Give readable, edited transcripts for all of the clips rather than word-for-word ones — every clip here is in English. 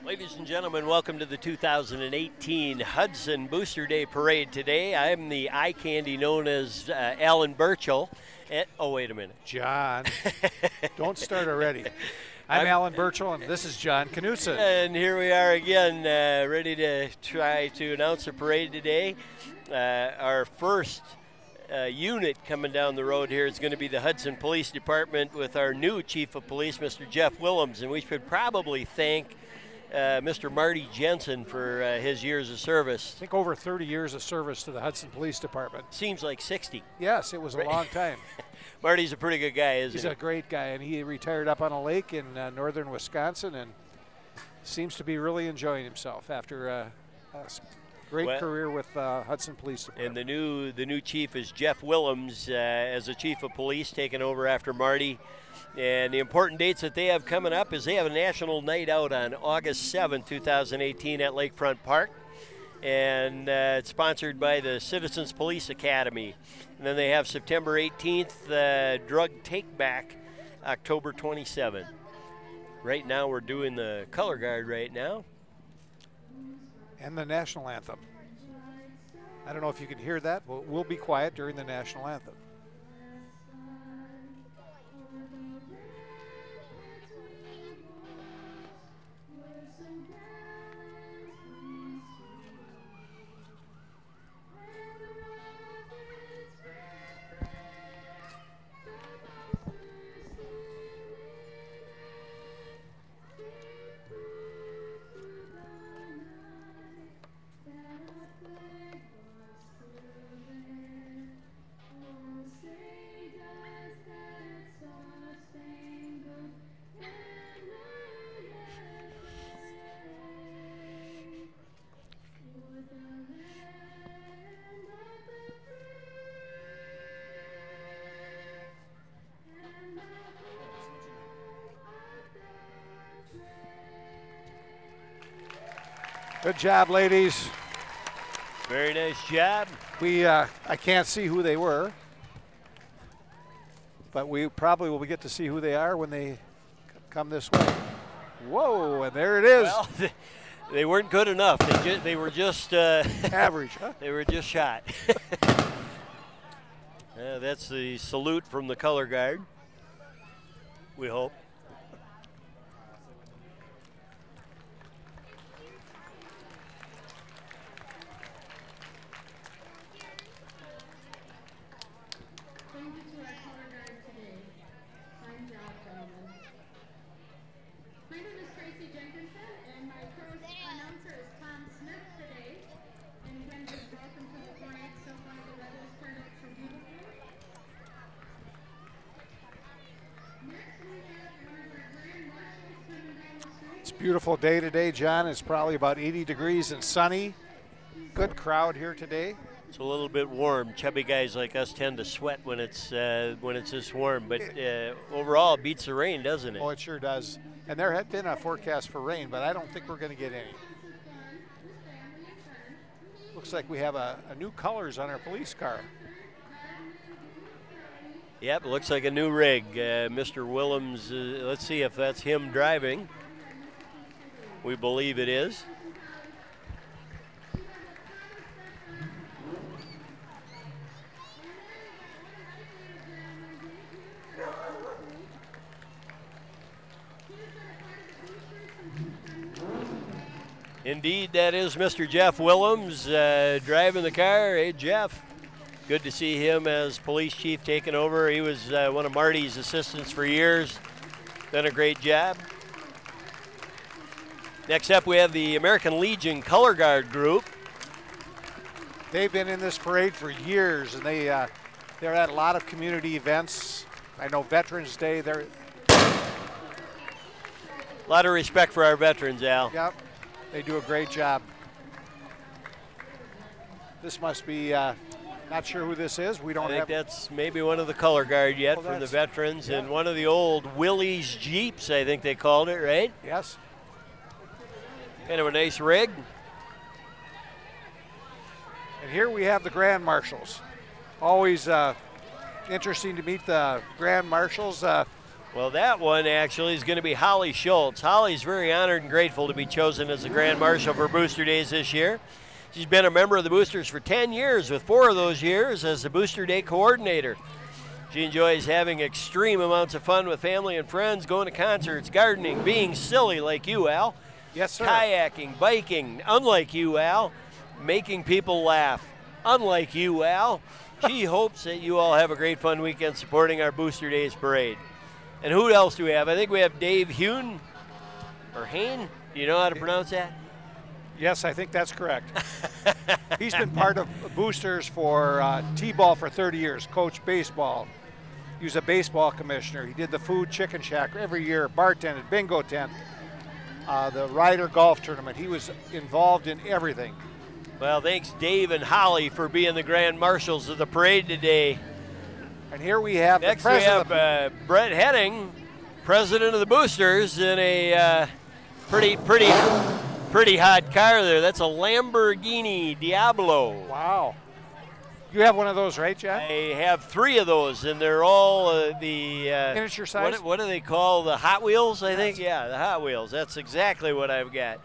Ladies and gentlemen, welcome to the 2018 Hudson Booster Day Parade today. I'm the eye candy known as Alan Burchell. Oh, wait a minute. John, don't start already. I'm Alan Burchell, and this is John Knutson. And here we are again, ready to try to announce a parade today. Our first unit coming down the road here is going to be the Hudson Police Department with our new Chief of Police, Mr. Jeff Willems, and we should probably thank Mr. Marty Jensen for his years of service. I think over 30 years of service to the Hudson Police Department. Seems like 60. Yes, it was a long time. Marty's a pretty good guy, isn't he? He's a great guy, and he retired up on a lake in northern Wisconsin and seems to be really enjoying himself after a great career with Hudson Police Department. And the new chief is Jeff Willems as the Chief of Police, taking over after Marty. And the important dates that they have coming up is they have a national night out on August 7th, 2018 at Lakefront Park. And it's sponsored by the Citizens Police Academy. And then they have September 18th, Drug Take Back, October 27th. Right now we're doing the color guard right now. And the national anthem. I don't know if you can hear that, but we'll be quiet during the national anthem. Good job, ladies. Very nice job. I can't see who they were, but we probably will get to see who they are when they come this way. Whoa, and there it is. Well, they weren't good enough. They were just average, huh? They were just shot. That's the salute from the color guard, we hope. Beautiful day today, John. It's probably about 80 degrees and sunny. Good crowd here today. It's a little bit warm. Chubby guys like us tend to sweat when it's this warm, but overall it beats the rain, doesn't it? Oh, it sure does. And there had been a forecast for rain, but I don't think we're going to get any. Looks like we have a new colors on our police car. Yep, it looks like a new rig. Mr. Willems, let's see if that's him driving. We believe it is. Indeed, that is Mr. Jeff Willems driving the car. Hey, Jeff. Good to see him as police chief taking over. He was one of Marty's assistants for years. Done a great job. Next up, we have the American Legion Color Guard group. They've been in this parade for years, and they're at a lot of community events. I know Veterans Day. A lot of respect for our veterans, Al. Yep, they do a great job. This must be, not sure who this is. We don't have. I think that's maybe one of the color guard yet for the veterans, and one of the old Willie's Jeeps, I think they called it, right? Yes. Kind of a nice rig. And here we have the Grand Marshals. Always interesting to meet the Grand Marshals. Well, that one actually is going to be Holly Schultz. Holly's very honored and grateful to be chosen as the Grand Marshal for Booster Days this year. She's been a member of the Boosters for 10 years, with 4 of those years as the Booster Day coordinator. She enjoys having extreme amounts of fun with family and friends, going to concerts, gardening, being silly like you, Al. Yes, sir. Kayaking, biking, unlike you, Al. Making people laugh, unlike you, Al. She hopes that you all have a great fun weekend supporting our Booster Days parade. And who else do we have? I think we have Dave Hune, or Hain. Do you know how to pronounce that? Yes, I think that's correct. He's been part of Boosters for T-ball for 30 years, coached baseball. He was a baseball commissioner. He did the food chicken shack every year, bartended, bingo tent, the Ryder golf tournament. He was involved in everything. Well, thanks Dave and Holly for being the Grand Marshals of the parade today. And here we have next the president. We have Brett Henning, president of the Boosters, in a pretty hot car there. That's a Lamborghini Diablo. Wow. You have one of those, right, John? I have 3 of those, and they're all the miniature size. What do they call the Hot Wheels? I think, yeah, the Hot Wheels. That's exactly what I've got.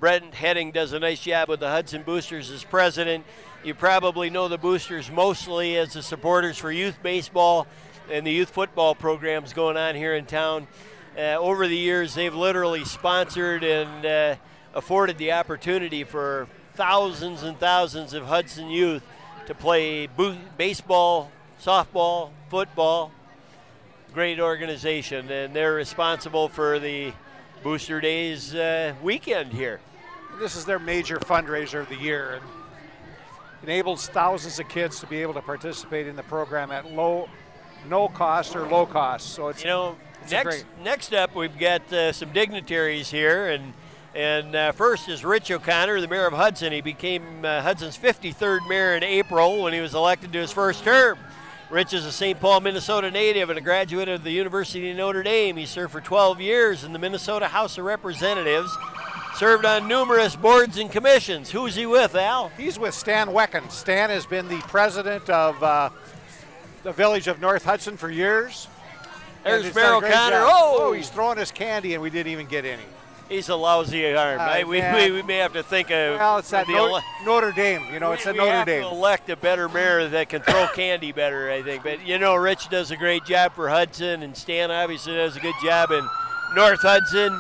Brett Henning does a nice job with the Hudson Boosters as president. You probably know the Boosters mostly as the supporters for youth baseball and the youth football programs going on here in town. Over the years, they've literally sponsored and afforded the opportunity for thousands and thousands of Hudson youth to play baseball, softball, football. Great organization, and they're responsible for the Booster Days weekend here. This is their major fundraiser of the year, and enables thousands of kids to be able to participate in the program at no cost or low cost. So it's, next up we've got some dignitaries here, and first is Rich O'Connor, the mayor of Hudson. He became Hudson's 53rd mayor in April when he was elected to his first term. Rich is a St. Paul, Minnesota native and a graduate of the University of Notre Dame. He served for 12 years in the Minnesota House of Representatives, served on numerous boards and commissions. Who's he with, Al? He's with Stan Wecken. Stan has been the president of the village of North Hudson for years. There's Mayor O'Connor. Oh, he's throwing us candy and we didn't even get any. He's a lousy arm. We may have to think of. Well, it's that Notre Dame. You know, it's a Notre Dame. We have to elect a better mayor that can throw candy better, I think. But, you know, Rich does a great job for Hudson, and Stan obviously does a good job in North Hudson.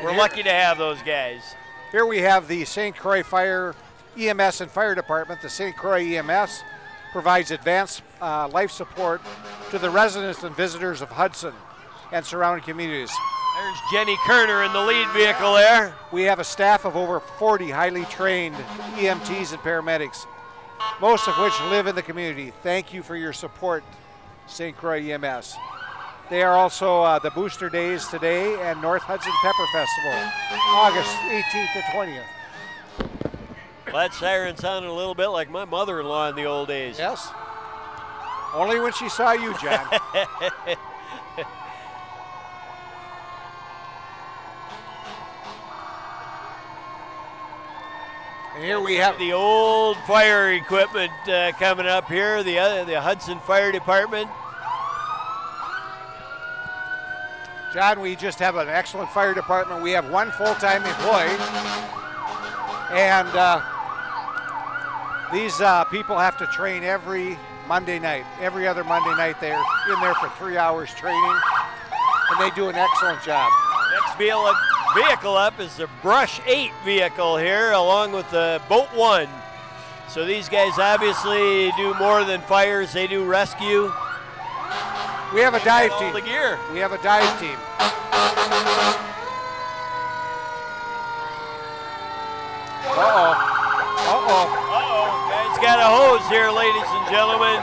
We're lucky to have those guys. Here we have the St. Croix Fire EMS and Fire Department. The St. Croix EMS provides advanced life support to the residents and visitors of Hudson and surrounding communities. There's Jenny Kerner in the lead vehicle there. We have a staff of over 40 highly trained EMTs and paramedics, most of which live in the community. Thank you for your support, St. Croix EMS. They are also the Booster Days today and North Hudson Pepper Festival, August 18th to 20th. Well, that siren sounded a little bit like my mother-in-law in the old days. Yes. Only when she saw you, John. And here we have the old fire equipment coming up here, the Hudson Fire Department. John, we just have an excellent fire department. We have one full-time employee, and these people have to train every Monday night. Every other Monday night they're in there for 3 hours training, and they do an excellent job. Next vehicle up is the Brush 8 vehicle here, along with the Boat 1. So these guys obviously do more than fires, they do rescue. We have a dive team. The gear. We have a dive team. Uh-oh. Uh-oh. Uh-oh. Guys got a hose here, ladies and gentlemen.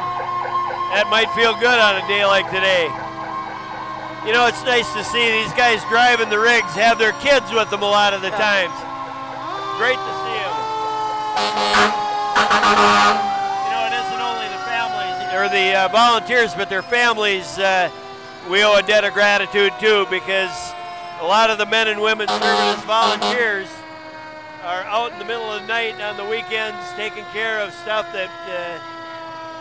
That might feel good on a day like today. You know, it's nice to see these guys driving the rigs have their kids with them a lot of the times. Great to see them. You know, it isn't only the families or the volunteers, but their families we owe a debt of gratitude to, because a lot of the men and women serving as volunteers are out in the middle of the night and on the weekends taking care of stuff that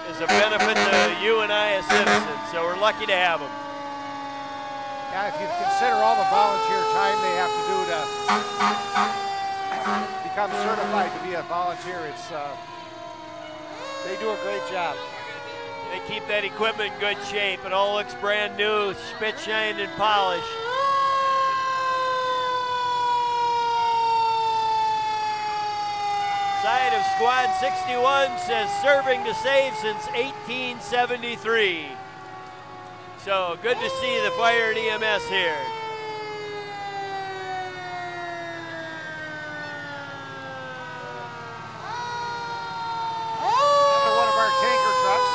is a benefit to you and I as citizens. So we're lucky to have them. Yeah, if you consider all the volunteer time they have to do to become certified to be a volunteer, it's they do a great job. They keep that equipment in good shape. It all looks brand new, spit shined and polished. Side of Squad 61 says serving to save since 1873. So good to see the fire and EMS here. Another one of our tanker trucks.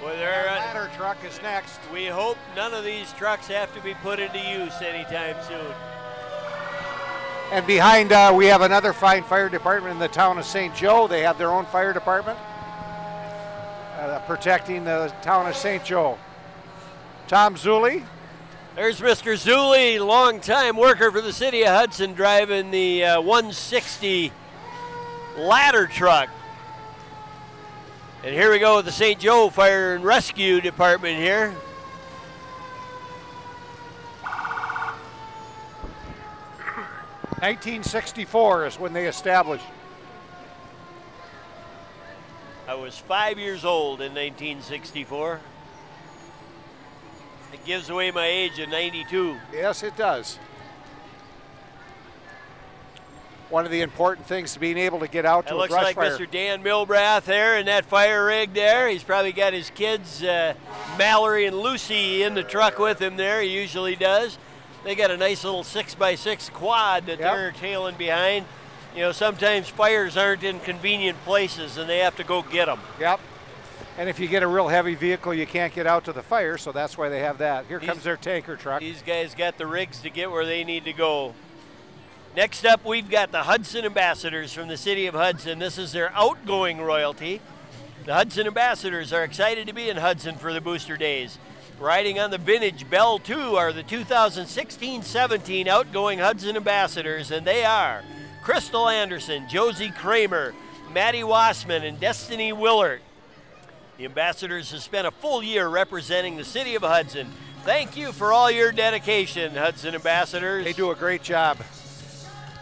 Well, Ladder truck is next. we hope none of these trucks have to be put into use anytime soon. And behind, we have another fine fire department in the town of St. Joe. They have their own fire department protecting the town of St. Joe. Tom Zuley. There's Mr. Zuley, longtime worker for the city of Hudson, driving the 160 ladder truck. And here we go with the St. Joe Fire and Rescue Department here. (1964) is when they established. I was 5 years old in 1964. It gives away my age of 92. Yes, it does. One of the important things to being able to get out to a brush fire. It looks like Mr. Dan Milbrath there in that fire rig there. He's probably got his kids, Mallory and Lucy, in the truck with him there. He usually does. They got a nice little 6x6 quad that they're tailing behind. You know, sometimes fires aren't in convenient places and they have to go get them. Yep. And if you get a real heavy vehicle, you can't get out to the fire, so that's why they have that. Here comes their tanker truck. These guys got the rigs to get where they need to go. Next up, we've got the Hudson Ambassadors from the city of Hudson. This is their outgoing royalty. The Hudson Ambassadors are excited to be in Hudson for the Booster Days. Riding on the vintage Bell 2 are the 2016-17 outgoing Hudson Ambassadors, and they are Crystal Anderson, Josie Kramer, Maddie Wassman, and Destiny Willard. The Ambassadors have spent a full year representing the city of Hudson. Thank you for all your dedication, Hudson Ambassadors. They do a great job.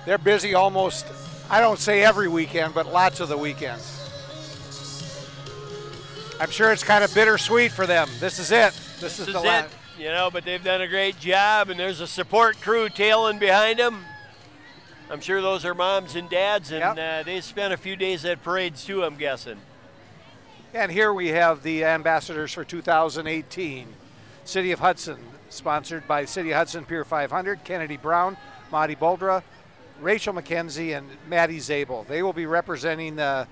They're busy almost, I don't say every weekend, but lots of the weekends. I'm sure it's kind of bittersweet for them. This is it. This is the last. You know, but they've done a great job, and there's a support crew tailing behind them. I'm sure those are moms and dads, and they spent a few days at parades too, I'm guessing. And here we have the ambassadors for 2018. City of Hudson, sponsored by City of Hudson Pier 500, Kennedy Brown, Monty Boldra, Rachel McKenzie, and Maddie Zabel. They will be representing the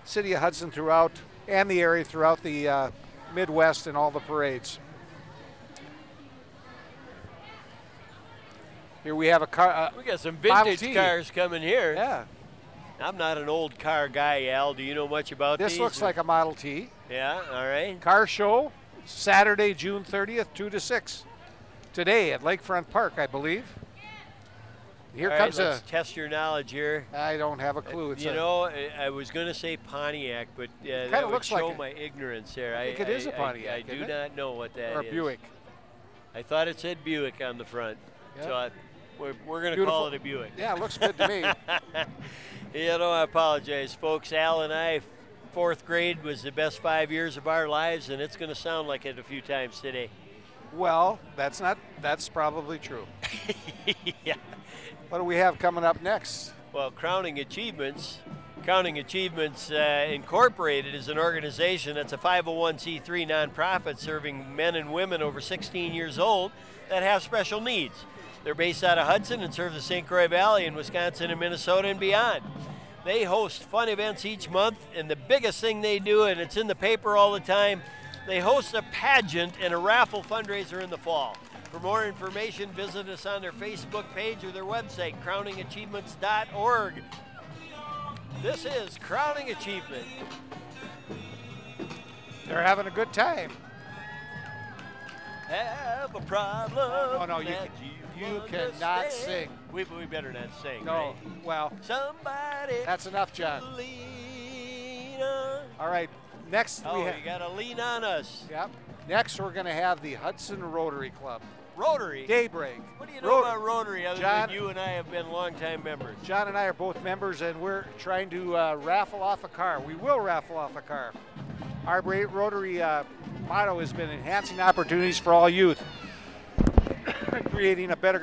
City of Hudson throughout, and the area throughout the Midwest in all the parades. Here we have a car. We got some vintage cars coming here. Yeah. I'm not an old car guy, Al. Do you know much about these? This looks like a Model T. Yeah, all right. Car show, Saturday, June 30th, 2 to 6. Today at Lakefront Park, I believe. Here all comes right, let's test your knowledge here. I don't have a clue. It's you know, I was going to say Pontiac, but that would looks show like my ignorance here. I think it is a Pontiac. I do not know what that is. Or a Buick. I thought it said Buick on the front. Yeah. So we're going to call it a Buick. Yeah, it looks good to me. You know, I apologize, folks. Al and I, 4th grade was the best 5 years of our lives, and it's going to sound like it a few times today. Well, that's probably true. Yeah. What do we have coming up next? Well, Crowning Achievements Incorporated is an organization that's a 501c3 nonprofit serving men and women over 16 years old that have special needs. They're based out of Hudson and serve the St. Croix Valley in Wisconsin and Minnesota and beyond. They host fun events each month, and the biggest thing they do, and it's in the paper all the time, they host a pageant and a raffle fundraiser in the fall. For more information, visit us on their Facebook page or their website, crowningachievements.org. This is Crowning Achievement. They're having a good time. Have a problem. No, you cannot sing. We better not sing. No, right? well, Somebody that's enough, John. Believe lean on. All right, next you got to lean on us. Yep. Next, we're going to have the Hudson Rotary Club. Rotary? Daybreak. What do you know about Rotary other than you and I have been longtime members? John and I are both members, and we're trying to raffle off a car. We will raffle off a car. Our Rotary motto has been enhancing opportunities for all youth, creating a better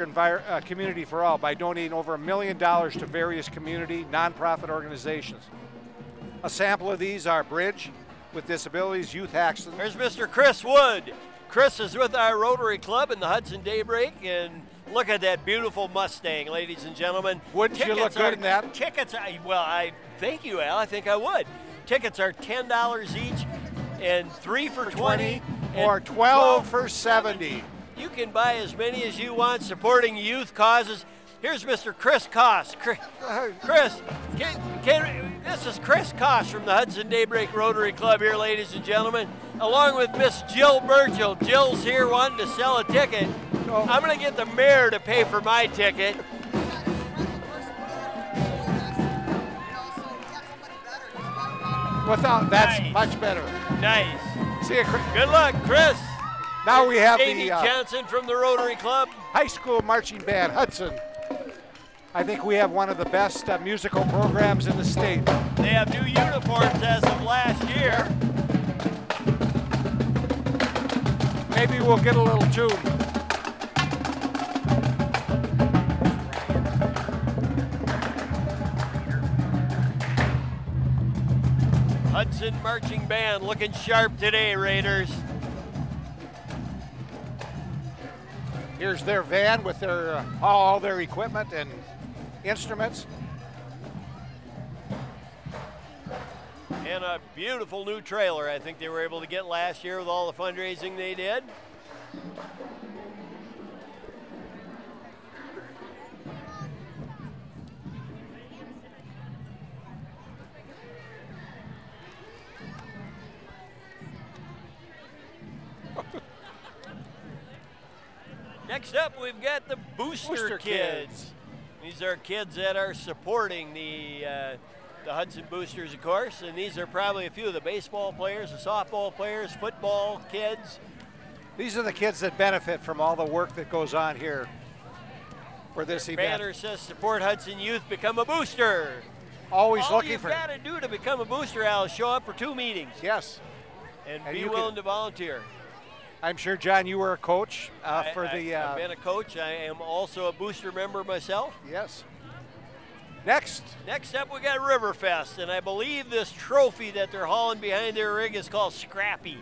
community for all by donating over $1 million to various community nonprofit organizations. A sample of these are Bridge with Disabilities, Youth Action. There's Mr. Chris Wood. Chris is with our Rotary Club in the Hudson Daybreak, and look at that beautiful Mustang, ladies and gentlemen. Wouldn't you look good in that? Tickets, I thank you, Al. I think I would. Tickets are $10 each, and 3 for 20, or 12 for 70. You can buy as many as you want, supporting youth causes. Here's Mr. Chris Koss. Chris, this is Chris Koss from the Hudson Daybreak Rotary Club here, ladies and gentlemen, along with Miss Jill Burchell. Jill's here wanting to sell a ticket. Oh. I'm going to get the mayor to pay for my ticket. That's nice. Much better. Nice. See you, Chris. Good luck, Chris. Now we have Amy Johnson from the Rotary Club. High School Marching Band, Hudson. I think we have one of the best musical programs in the state. They have new uniforms as of last year. Maybe we'll get a little tune. Hudson Marching Band looking sharp today, Raiders. Here's their van with their all their equipment and instruments. And a beautiful new trailer I think they were able to get last year with all the fundraising they did. Next up, we've got the Booster Kids. These are kids that are supporting the Hudson Boosters, of course, and these are probably a few of the baseball players, the softball players, football kids. These are the kids that benefit from all the work that goes on here for this event. Banner says, support Hudson Youth, become a booster. Always all looking for. All you've got to do to become a booster, Al, is show up for 2 meetings. Yes. And be willing to volunteer. I'm sure, John, you were a coach I've been a coach. I am also a booster member myself. Yes. Next up, we got Riverfest, and I believe this trophy that they're hauling behind their rig is called Scrappy.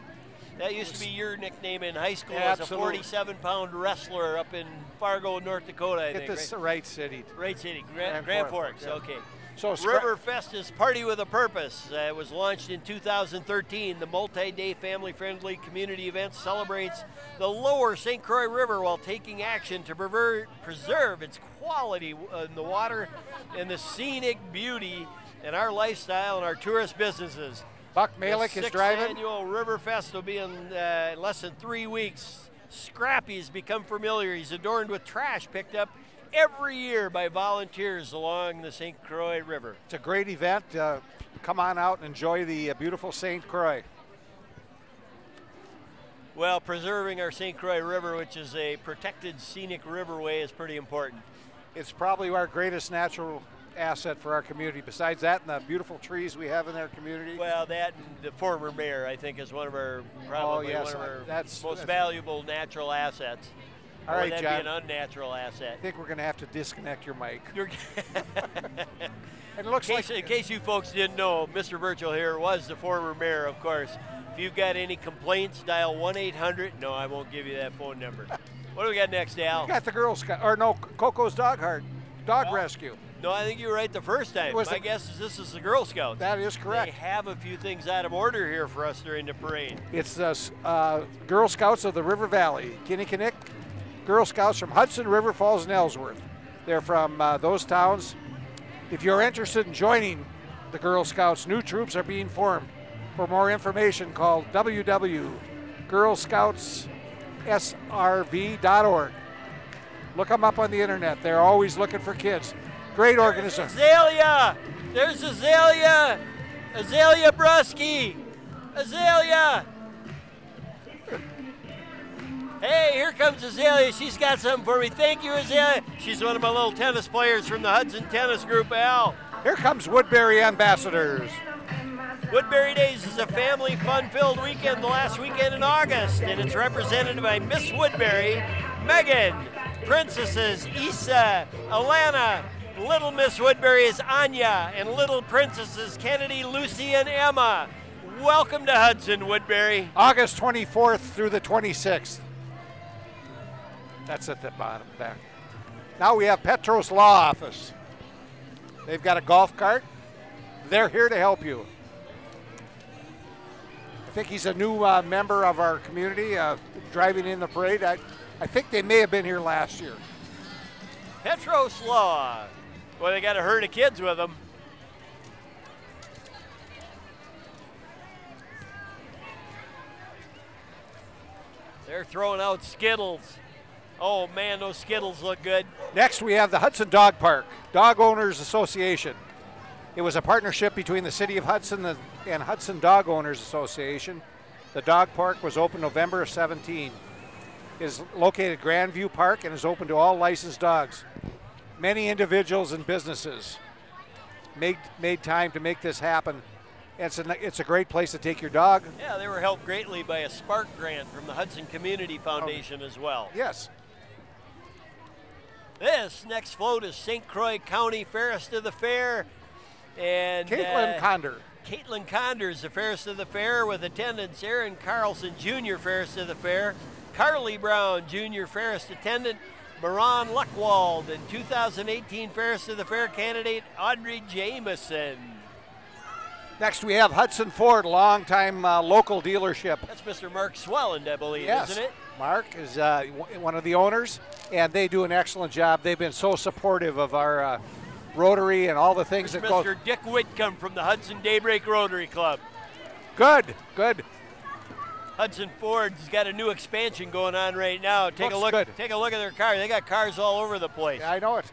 That used to be your nickname in high school as a 47-pound wrestler up in Fargo, North Dakota, I think. It's the right city. Right city, Grand Forks, yeah. Okay. So Riverfest is Party with a Purpose. It was launched in 2013. The multi-day family-friendly community event celebrates the lower St. Croix River while taking action to preserve its quality in the water and the scenic beauty in our lifestyle and our tourist businesses. Buck Malik is driving. The 6th annual Riverfest will be in less than 3 weeks. Scrappy's become familiar. He's adorned with trash picked up every year by volunteers along the St. Croix River. It's a great event. Come on out and enjoy the beautiful St. Croix. Well, preserving our St. Croix River, which is a protected scenic riverway, is pretty important. It's probably our greatest natural asset for our community. Besides that and the beautiful trees we have in our community. Well, that and the former mayor, I think, is one of our one of our most valuable natural assets. All right, that'd John. be an unnatural asset. I think we're going to have to disconnect your mic. And it looks in case you folks didn't know, Mr. Burchell here was the former mayor, of course. If you've got any complaints, dial 1-800. No, I won't give you that phone number. What do we got next, Al? We got the Girl Scout, or no, Coco's Dog Rescue. No, I think you were right the first time. My guess is this is the Girl Scouts. That is correct. They have a few things out of order here for us during the parade. It's the Girl Scouts of the River Valley. Kinnickinnick Girl Scouts from Hudson, River Falls, and Ellsworth. They're from those towns. If you're interested in joining the Girl Scouts, new troops are being formed. For more information, call www.girlscoutssrv.org. Look them up on the internet. They're always looking for kids. Great organization. Azalea! There's Azalea! Azalea Brusky. Azalea. Hey, here comes Azalea. She's got something for me. Thank you, Azalea. She's one of my little tennis players from the Hudson Tennis Group, Al. Here comes Woodbury Ambassadors. Woodbury Days is a family fun-filled weekend, the last weekend in August, and it's represented by Miss Woodbury, Megan, Princesses Issa, Alana, Little Miss Woodbury is Anya, and Little Princesses Kennedy, Lucy, and Emma. Welcome to Hudson, Woodbury. August 24th through the 26th. That's at the bottom back. Now we have Petros Law Office. They've got a golf cart. They're here to help you. I think he's a new member of our community, driving in the parade. I think they may have been here last year. Petros Law. Boy, they got a herd of kids with them. They're throwing out Skittles. Oh man, those Skittles look good. Next we have the Hudson Dog Park, Dog Owners Association. It was a partnership between the City of Hudson and Hudson Dog Owners Association. The dog park was open November 17. It is located at Grandview Park and is open to all licensed dogs. Many individuals and businesses made time to make this happen. It's a great place to take your dog. Yeah, they were helped greatly by a Spark grant from the Hudson Community Foundation as well. Yes. This next float is St. Croix County Fairest of the Fair. And Caitlin Conder. Caitlin Conder is the Fairest of the Fair with attendants Aaron Carlson Jr. Fairest of the Fair, Carly Brown Jr. Fairest attendant, Moran Luckwald, and 2018 Fairest of the Fair candidate Audrey Jameson. Next we have Hudson Ford, longtime local dealership. That's Mr. Mark Swelland, I believe, yes. Isn't it? Mark is one of the owners, and they do an excellent job. They've been so supportive of our Rotary and all the things that go. Mr. Dick Whitcomb from the Hudson Daybreak Rotary Club. Good, good. Hudson Ford's got a new expansion going on right now. Take a look. Good. Take a look at their car. They got cars all over the place. Yeah, I know it.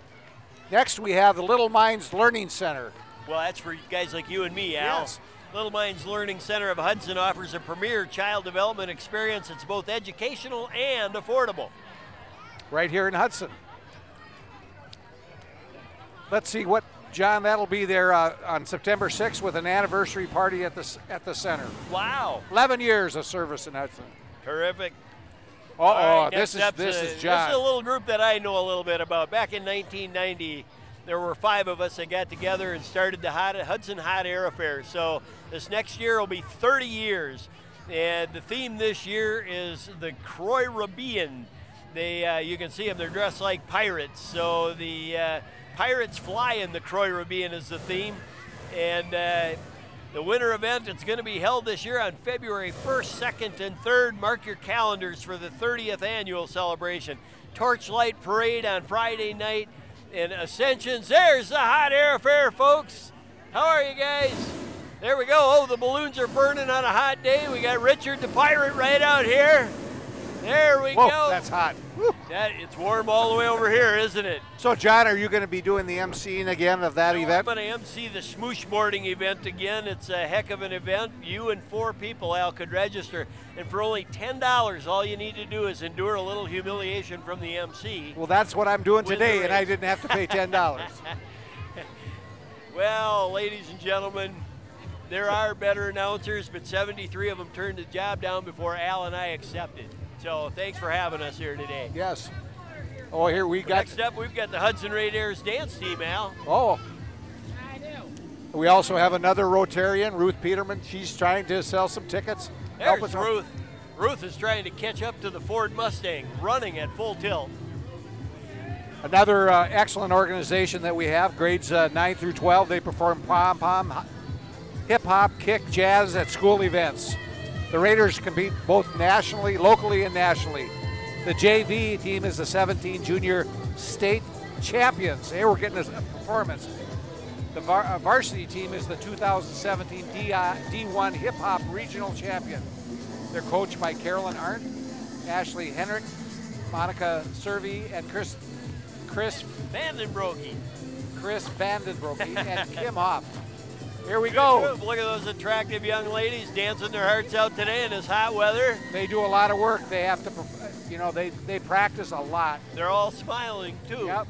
Next we have the Little Minds Learning Center. Well, that's for guys like you and me, Al. Yes. Little Minds Learning Center of Hudson offers a premier child development experience that's both educational and affordable. Right here in Hudson. Let's see what, John, that'll be there on September 6th with an anniversary party at the center. Wow. 11 years of service in Hudson. Terrific. Right, this is John. This is a little group that I know a little bit about. Back in 1990, there were 5 of us that got together and started the Hudson Hot Air Affair. So this next year will be 30 years. And the theme this year is the Croix Caribbean. You can see them, they're dressed like pirates. So the Pirates Fly in the Croix Caribbean is the theme. And the winter event, it's going to be held this year on February 1st, 2nd, and 3rd. Mark your calendars for the 30th annual celebration. Torchlight Parade on Friday night. And Ascensions, there's the Hot Air Affair, folks. How are you guys? There we go. Oh, the balloons are burning on a hot day. We got Richard the Pirate right out here. There we Whoa, go. That's hot. Woo. It's warm all the way over here, isn't it? So, John, are you going to be doing the emceeing again of that event? I'm going to MC the smooshboarding event again. It's a heck of an event. You and 4 people, Al, could register. And for only $10, all you need to do is endure a little humiliation from the MC. Well, that's what I'm doing today, and I didn't have to pay $10. Well, ladies and gentlemen, there are better announcers, but 73 of them turned the job down before Al and I accepted. So thanks for having us here today. Yes. Oh, here we got. Next up, we've got the Hudson Raiders dance team, Al. Oh. I do. We also have another Rotarian, Ruth Peterman. She's trying to sell some tickets. There's Ruth. Ruth is trying to catch up to the Ford Mustang, running at full tilt. Another excellent organization that we have, grades 9 through 12. They perform pom-pom, hip-hop, kick, jazz at school events. The Raiders compete both nationally, locally, and nationally. The JV team is the 17 junior state champions. They were getting a performance. The varsity team is the 2017 D1 hip hop regional champion. They're coached by Carolyn Arndt, Ashley Henrik, Monica Servi, and Chris Vandenbroeke. And Kim Hoff. Here we go. Look at those attractive young ladies dancing their hearts out today in this hot weather. They do a lot of work. They have to, you know, they practice a lot. They're all smiling too. Yep.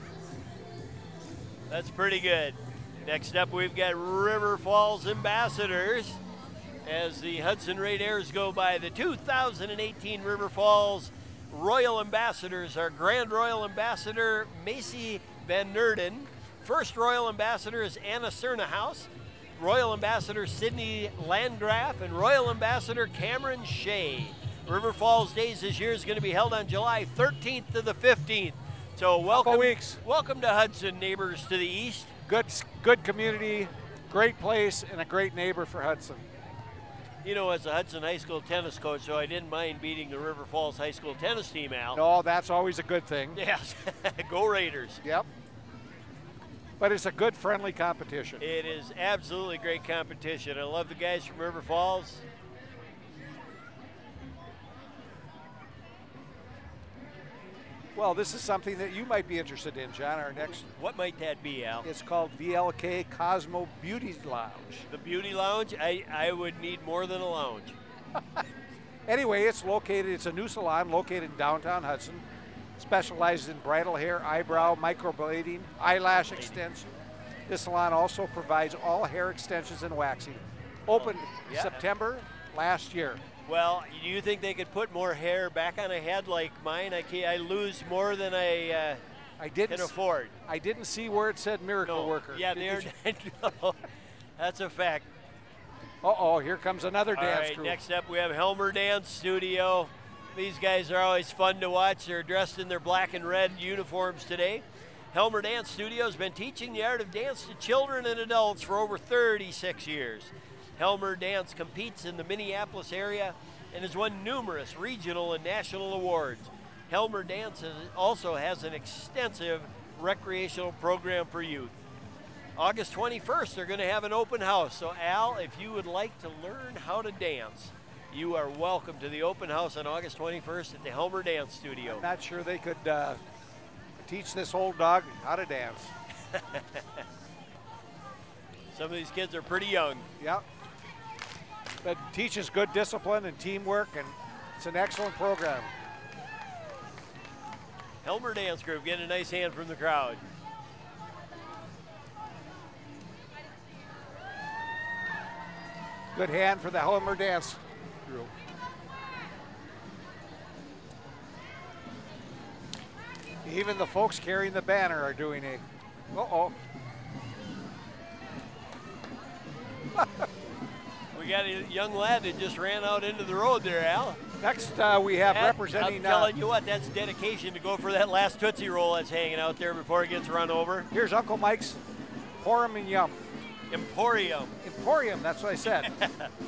That's pretty good. Next up, we've got River Falls Ambassadors. As the Hudson Raiders go by, the 2018 River Falls Royal Ambassadors are Grand Royal Ambassador Macy Van Nerden. First Royal Ambassador is Anna Cernahouse. Royal Ambassador Sydney Landgraf, and Royal Ambassador Cameron Shea. River Falls Days this year is going to be held on July 13th to the 15th. So welcome to Hudson, neighbors to the east. Good community, great place, and a great neighbor for Hudson. You know, as a Hudson High School tennis coach, so I didn't mind beating the River Falls High School tennis team, Al. No, that's always a good thing. Yes, go Raiders. Yep. But it's a good, friendly competition. It is absolutely great competition. I love the guys from River Falls. Well, this is something that you might be interested in, John. Our next. What might that be, Al? It's called VLK Cosmo Beauty Lounge. The Beauty Lounge? I would need more than a lounge. Anyway, it's a new salon located in downtown Hudson. Specializes in bridal hair, eyebrow, microblading, eyelash extension. This salon also provides all hair extensions and waxing. Opened September last year. Well, do you think they could put more hair back on a head like mine? I lose more than I can afford. I didn't see where it said miracle worker. Yeah, no, that's a fact. Uh-oh, here comes another dance crew. Next up we have Helmer Dance Studio. These guys are always fun to watch. They're dressed in their black and red uniforms today. Helmer Dance Studio has been teaching the art of dance to children and adults for over 36 years. Helmer Dance competes in the Minneapolis area and has won numerous regional and national awards. Helmer Dance also has an extensive recreational program for youth. August 21st, they're going to have an open house. So, Al, if you would like to learn how to dance, you are welcome to the open house on August 21st at the Helmer Dance Studio. I'm not sure they could teach this old dog how to dance. Some of these kids are pretty young. Yep. But teaches good discipline and teamwork, and it's an excellent program. Helmer Dance Group getting a nice hand from the crowd. Good hand for the Helmer Dance Group. Even the folks carrying the banner are doing a, uh-oh. We got a young lad that just ran out into the road there, Al. Next we have representing. I'm telling you what, that's dedication to go for that last Tootsie Roll that's hanging out there before it gets run over. Here's Uncle Mike's Emporium and Yum. Emporium, that's what I said.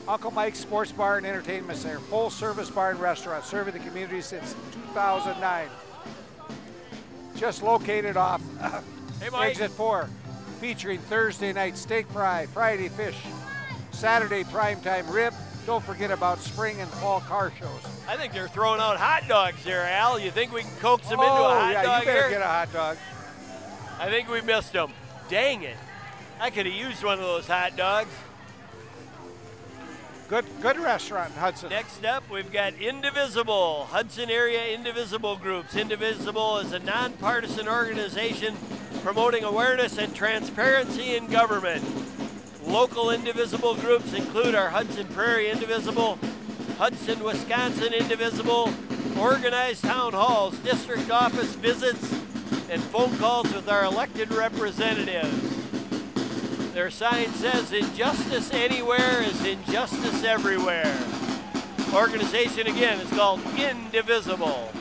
Uncle Mike's Sports Bar and Entertainment Center, full service bar and restaurant, serving the community since 2009. Just located off exit 4, featuring Thursday night steak fry, Friday fish, Saturday primetime rib. Don't forget about spring and fall car shows. I think they're throwing out hot dogs there, Al. You think we can coax them into a hot dog you better here? get a hot dog. I think we missed them. Dang it. I could have used one of those hot dogs. Good restaurant in Hudson. Next up, we've got Indivisible, Hudson area Indivisible groups. Indivisible is a nonpartisan organization promoting awareness and transparency in government. Local Indivisible groups include our Hudson Prairie Indivisible, Hudson, Wisconsin Indivisible, organized town halls, district office visits, and phone calls with our elected representatives. Their sign says, "Injustice anywhere is injustice everywhere." Organization, again, is called Indivisible.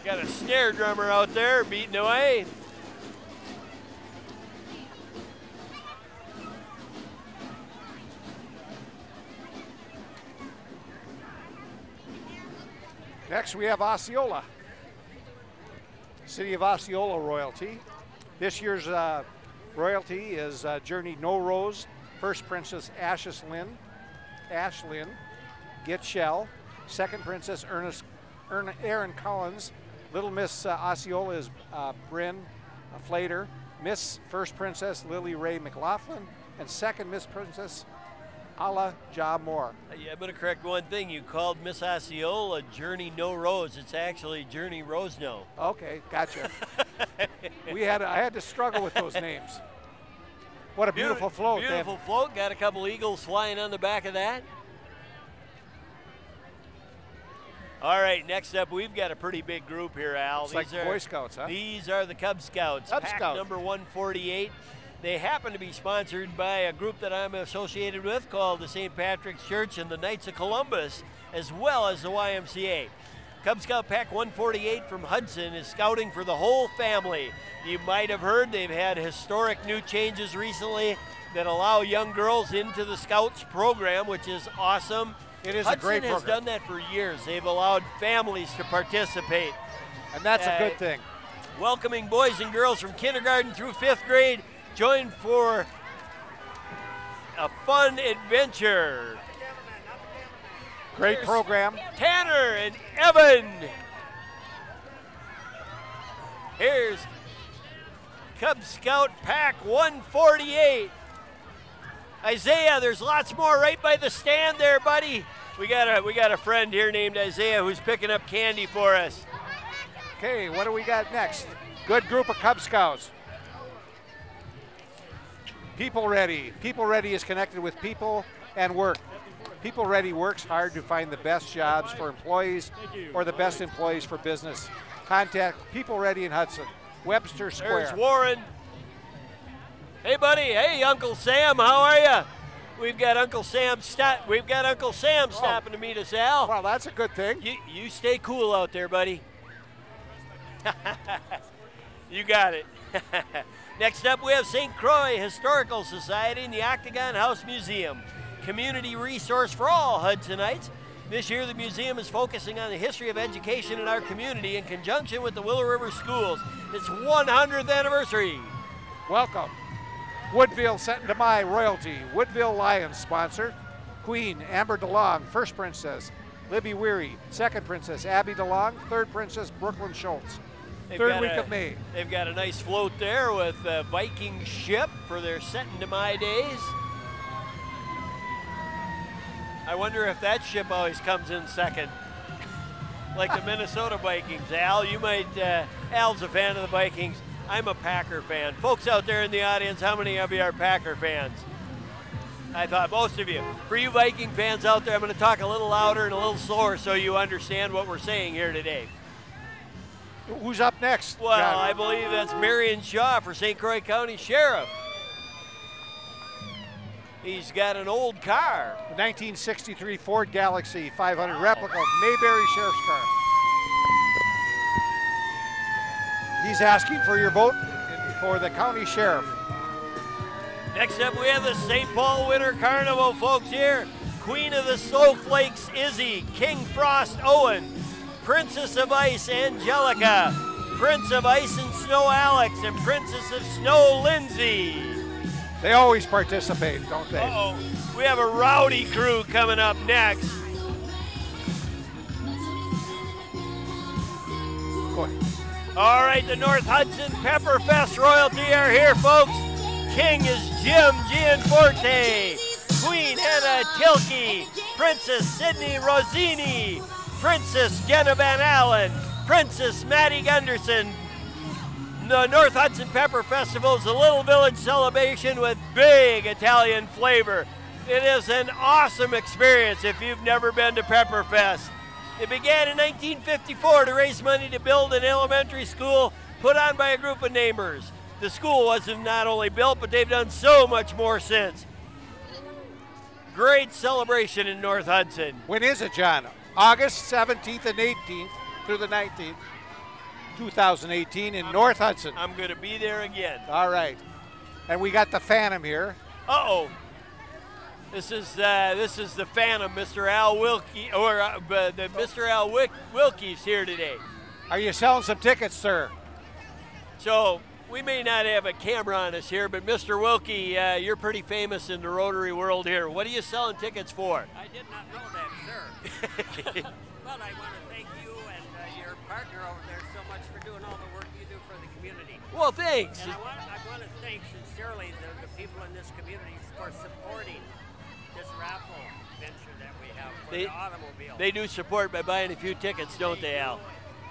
Got a snare drummer out there beating away. Next we have Osceola. City of Osceola royalty. This year's royalty is Journey No Rose, First Princess Ashlyn Gitschell, Second Princess Erin Collins, Little Miss Osceola is Bryn Flater. Miss First Princess Lily Ray McLaughlin, and second Miss Princess Ala Ja Moore. Yeah, I'm going to correct one thing. You called Miss Osceola Journey No Rose. It's actually Journey Rose No. Okay, gotcha. I had to struggle with those names. What a beautiful float. Beautiful float. Got a couple eagles flying on the back of that. All right, next up, we've got a pretty big group here, Al. It's like Boy Scouts, huh? These are the Cub Scouts, Cub pack Scouts. number 148. They happen to be sponsored by a group that I'm associated with called the St. Patrick's Church and the Knights of Columbus, as well as the YMCA. Cub Scout Pack 148 from Hudson is scouting for the whole family. You might have heard they've had historic new changes recently that allow young girls into the Scouts program, which is awesome. It is Hudson a great program. has done that for years. They've allowed families to participate. And that's a good thing. Welcoming boys and girls from kindergarten through 5th grade. Join for a fun adventure. Great program. Tanner and Evan. Here's Cub Scout Pack 148. Isaiah, there's lots more right by the stand there, buddy. We got a friend here named Isaiah who's picking up candy for us. Okay, what do we got next? Good group of Cub Scouts. People Ready. People Ready is connected with people and work. People Ready works hard to find the best jobs for employees or the best employees for business. Contact People Ready in Hudson, Webster Square. There's Warren. Hey, buddy. Hey, Uncle Sam. How are you? We've got Uncle Sam. Stopping to meet us, Al. Well, that's a good thing. You stay cool out there, buddy. You got it. Next up, we have St. Croix Historical Society and the Octagon House Museum. Community resource for all Hudsonites. This year, the museum is focusing on the history of education in our community in conjunction with the Willow River Schools. It's 100th anniversary. Welcome. Woodville Sent to My Royalty. Woodville Lions sponsor. Queen Amber DeLong, First Princess Libby Weary, Second Princess Abby DeLong, Third Princess Brooklyn Schultz. Third week of May. They've got a nice float there with a Viking ship for their Sentin to My days. I wonder if that ship always comes in second, like the Minnesota Vikings. Al, you might. Al's a fan of the Vikings. I'm a Packer fan. Folks out there in the audience, how many of you are Packer fans? I thought most of you. For you Viking fans out there, I'm going to talk a little louder and a little slower so you understand what we're saying here today. Who's up next? Well, John? I believe that's Marion Shaw for St. Croix County Sheriff. He's got an old car. The 1963 Ford Galaxy 500 replica of Mayberry Sheriff's car. He's asking for your vote for the county sheriff. Next up, we have the St. Paul Winter Carnival, folks, here. Queen of the Snowflakes, Izzy. King Frost, Owen. Princess of Ice, Angelica. Prince of Ice and Snow, Alex. And Princess of Snow, Lindsay. They always participate, don't they? Uh-oh. We have a rowdy crew coming up next. Go ahead. All right, the North Hudson Pepperfest royalty are here, folks. King is Jim Gianforte, Queen Hannah Tilke, Princess Sydney Rosini, Princess Jenna Van Allen, Princess Maddie Gunderson. The North Hudson Pepper Festival is a little village celebration with big Italian flavor. It is an awesome experience if you've never been to Pepperfest. It began in 1954 to raise money to build an elementary school put on by a group of neighbors. The school wasn't not only built, but they've done so much more since. Great celebration in North Hudson. When is it, John? August 17th and 18th through the 19th, 2018 in North Hudson. I'm going to be there again. All right. And we got the Phantom here. Uh-oh. This is the Phantom, Mr. Al Wilkie, or Mr. Al Wilkie's here today. Are you selling some tickets, sir? So we may not have a camera on us here, but Mr. Wilkie, you're pretty famous in the Rotary world here. What are you selling tickets for? I did not know that, sir. But I want to thank you and your partner over there so much for doing all the work you do for the community. Well, thanks. And I want to thank sincerely the people in this community for supporting this raffle venture that we have for the automobile. They do support by buying a few tickets, don't they, Al?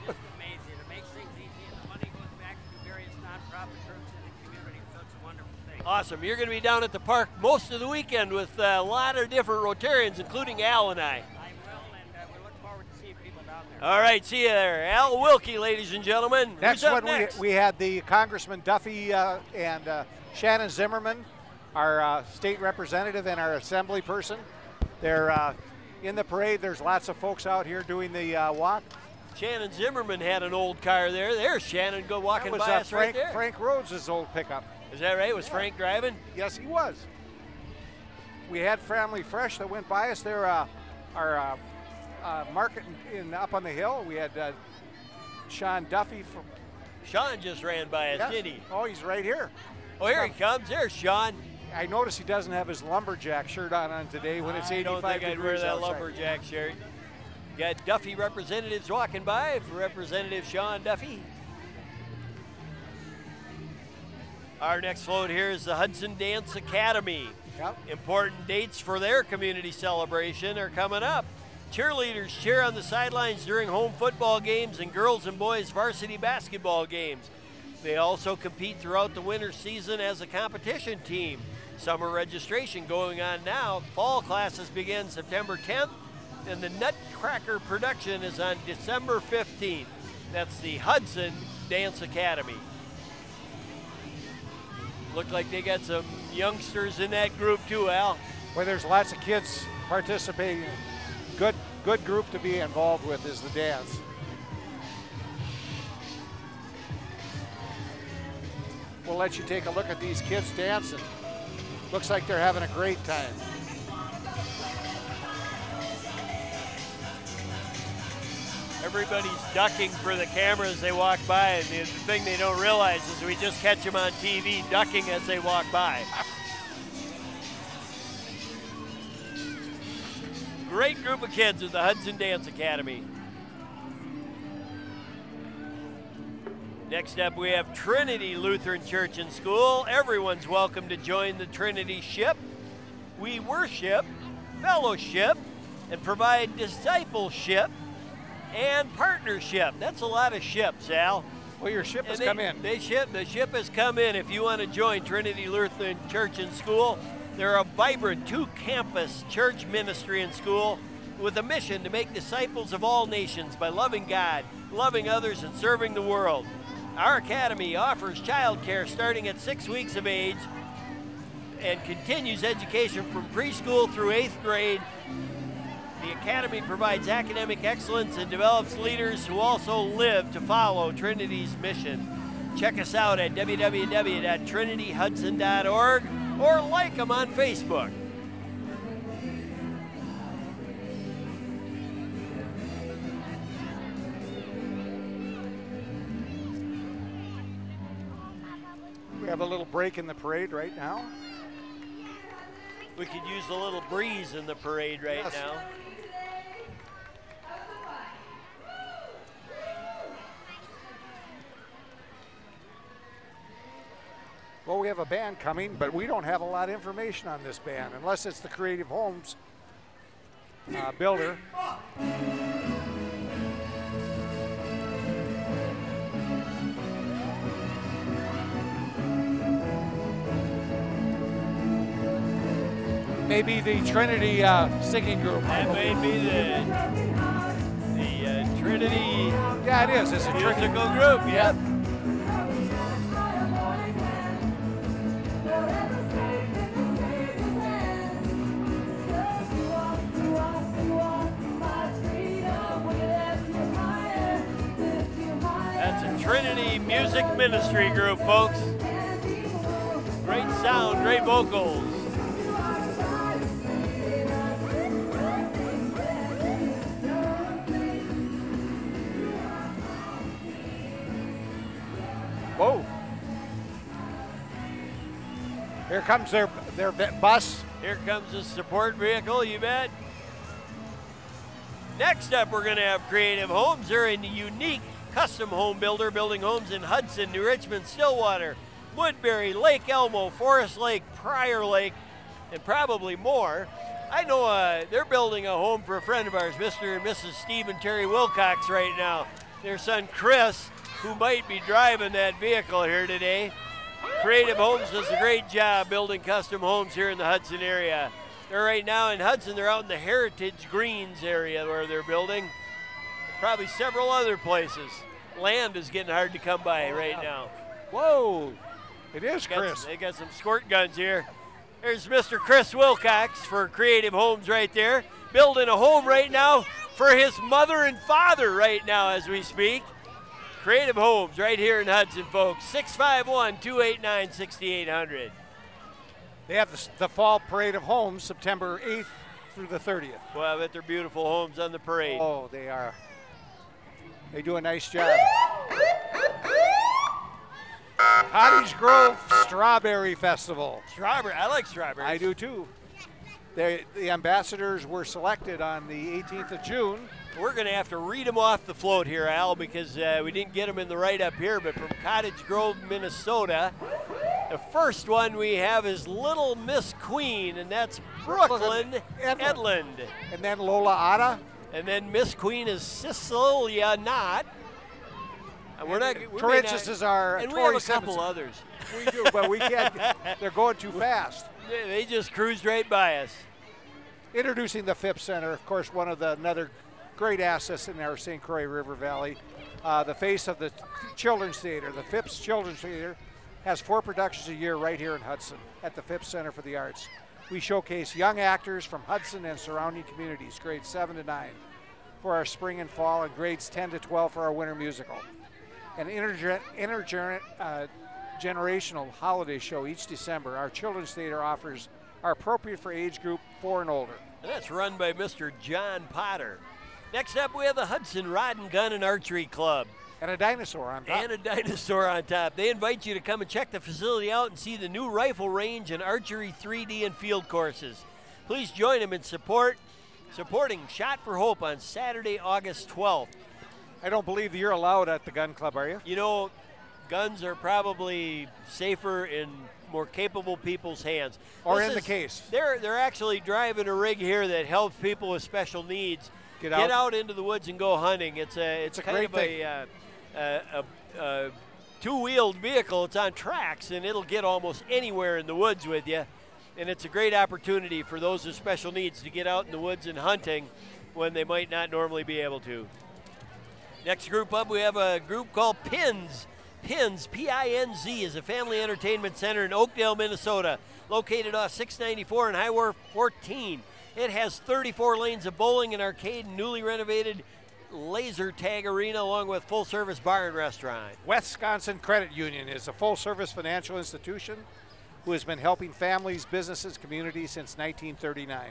It's amazing. It makes things easy, and the money goes back to various nonprofit groups in the community, so it's a wonderful thing. Awesome. You're going to be down at the park most of the weekend with a lot of different Rotarians, including Al and I. I will, and we look forward to seeing people down there. All right, see you there. Al Wilkie, ladies and gentlemen. Next Who's up one, next? we had the Congressman Duffy and Shannon Zimmerman, our state representative and our assembly person. They're in the parade. There's lots of folks out here doing the walk. Shannon Zimmerman had an old car there. There's Shannon walking by us right there. Frank Rhodes' old pickup. Is that right? Was Frank driving? Yes, he was. We had Family Fresh that went by us there. Our market up on the hill. We had Sean Duffy from. Sean just ran by us, Yes. did he? Oh, he's right here. Oh, here he comes. There's Sean. I notice he doesn't have his lumberjack shirt on today when it's 85 I don't think I'd wear degrees that outside. lumberjack shirt. Got Duffy representatives walking by. Representative Sean Duffy. Our next float here is the Hudson Dance Academy. Yep. Important dates for their community celebration are coming up. Cheerleaders cheer on the sidelines during home football games and girls and boys varsity basketball games. They also compete throughout the winter season as a competition team. Summer registration going on now. Fall classes begin September 10th, and the Nutcracker production is on December 15th. That's the Hudson Dance Academy. Look like they got some youngsters in that group too, Al. Well, there's lots of kids participating. Good group to be involved with is the dance. We'll let you take a look at these kids dancing. Looks like they're having a great time. Everybody's ducking for the camera as they walk by, and the thing they don't realize is we just catch them on TV ducking as they walk by. Great group of kids at the Hudson Dance Academy. Next up, we have Trinity Lutheran Church and School. Everyone's welcome to join the Trinity ship. We worship, fellowship, and provide discipleship and partnership. That's a lot of ships, Al. Well, your ship has come in. The ship has come in. If you want to join Trinity Lutheran Church and School, they're a vibrant two-campus church ministry and school with a mission to make disciples of all nations by loving God, loving others, and serving the world. Our academy offers childcare starting at 6 weeks of age and continues education from preschool through 8th grade. The academy provides academic excellence and develops leaders who also live to follow Trinity's mission. Check us out at www.trinityhudson.org or like them on Facebook. We have a little break in the parade right now. We could use a little breeze in the parade right Yes. now. Well, we have a band coming, but we don't have a lot of information on this band, unless it's the Creative Homes builder. Maybe the Trinity singing group. That may be the Trinity Yeah, it is. It's a Trinity. musical group. Yep. That's a Trinity music ministry group, folks. Great sound, great vocals. Whoa. Here comes their bus. Here comes the support vehicle, you bet. Next up, we're going to have Creative Homes. They're a unique custom home builder, building homes in Hudson, New Richmond, Stillwater, Woodbury, Lake Elmo, Forest Lake, Prior Lake, and probably more. I know they're building a home for a friend of ours, Mr. and Mrs. Steve and Terry Wilcox right now. Their son Chris, who might be driving that vehicle here today. Creative Homes does a great job building custom homes here in the Hudson area. They're right now in Hudson, they're out in the Heritage Greens area where they're building. Probably several other places. Land is getting hard to come by right now. Whoa, it is Chris. They got some squirt guns here. There's Mr. Chris Wilcox for Creative Homes right there. Building a home right now for his mother and father right now as we speak. Creative Homes right here in Hudson, folks. 651-289-6800. They have the Fall Parade of Homes, September 8th through the 30th. Well, I bet they're beautiful homes on the parade. Oh, they are. They do a nice job. Cottage Grove Strawberry Festival. Strawberry, I like strawberries. I do too. The ambassadors were selected on the 18th of June. We're going to have to read them off the float here, Al, because we didn't get them in the write-up here, but from Cottage Grove, Minnesota, the first one we have is Little Miss Queen, and that's Brooklyn Edlund. And then Lola Ada. And then Miss Queen is Cecilia Knott. Parentheses are and Tori we have a Simmons. couple others. We do, but we can't. They're going too fast. They just cruised right by us. Introducing the Phipps Center, of course, one of the another great assets in our St. Croix River Valley. The face of the Children's Theater, the Phipps Children's Theater, has 4 productions a year right here in Hudson at the Phipps Center for the Arts. We showcase young actors from Hudson and surrounding communities, grades 7 to 9, for our spring and fall, and grades 10 to 12 for our winter musical. An intergenerational holiday show each December. Our Children's Theater offers are appropriate for age group 4 and older. And that's run by Mr. John Potter. Next up, we have the Hudson Rod and Gun and Archery Club. And a dinosaur on top. And a dinosaur on top. They invite you to come and check the facility out and see the new rifle range and archery 3D and field courses. Please join them in supporting Shot for Hope on Saturday, August 12th. I don't believe you're allowed at the gun club, are you? You know, guns are probably safer in more capable people's hands. Or in the case. They're actually driving a rig here that helps people with special needs get out into the woods and go hunting. It's a kind of a two-wheeled vehicle. It's on tracks, and it'll get almost anywhere in the woods with you. And it's a great opportunity for those with special needs to get out in the woods and hunting when they might not normally be able to. Next group up, we have a group called PINZ. PINZ, P-I-N-Z, is a family entertainment center in Oakdale, Minnesota, located off 694 and Highway 14. It has 34 lanes of bowling and arcade and newly renovated laser tag arena, along with full-service bar and restaurant. Wisconsin Credit Union is a full-service financial institution who has been helping families, businesses, communities since 1939.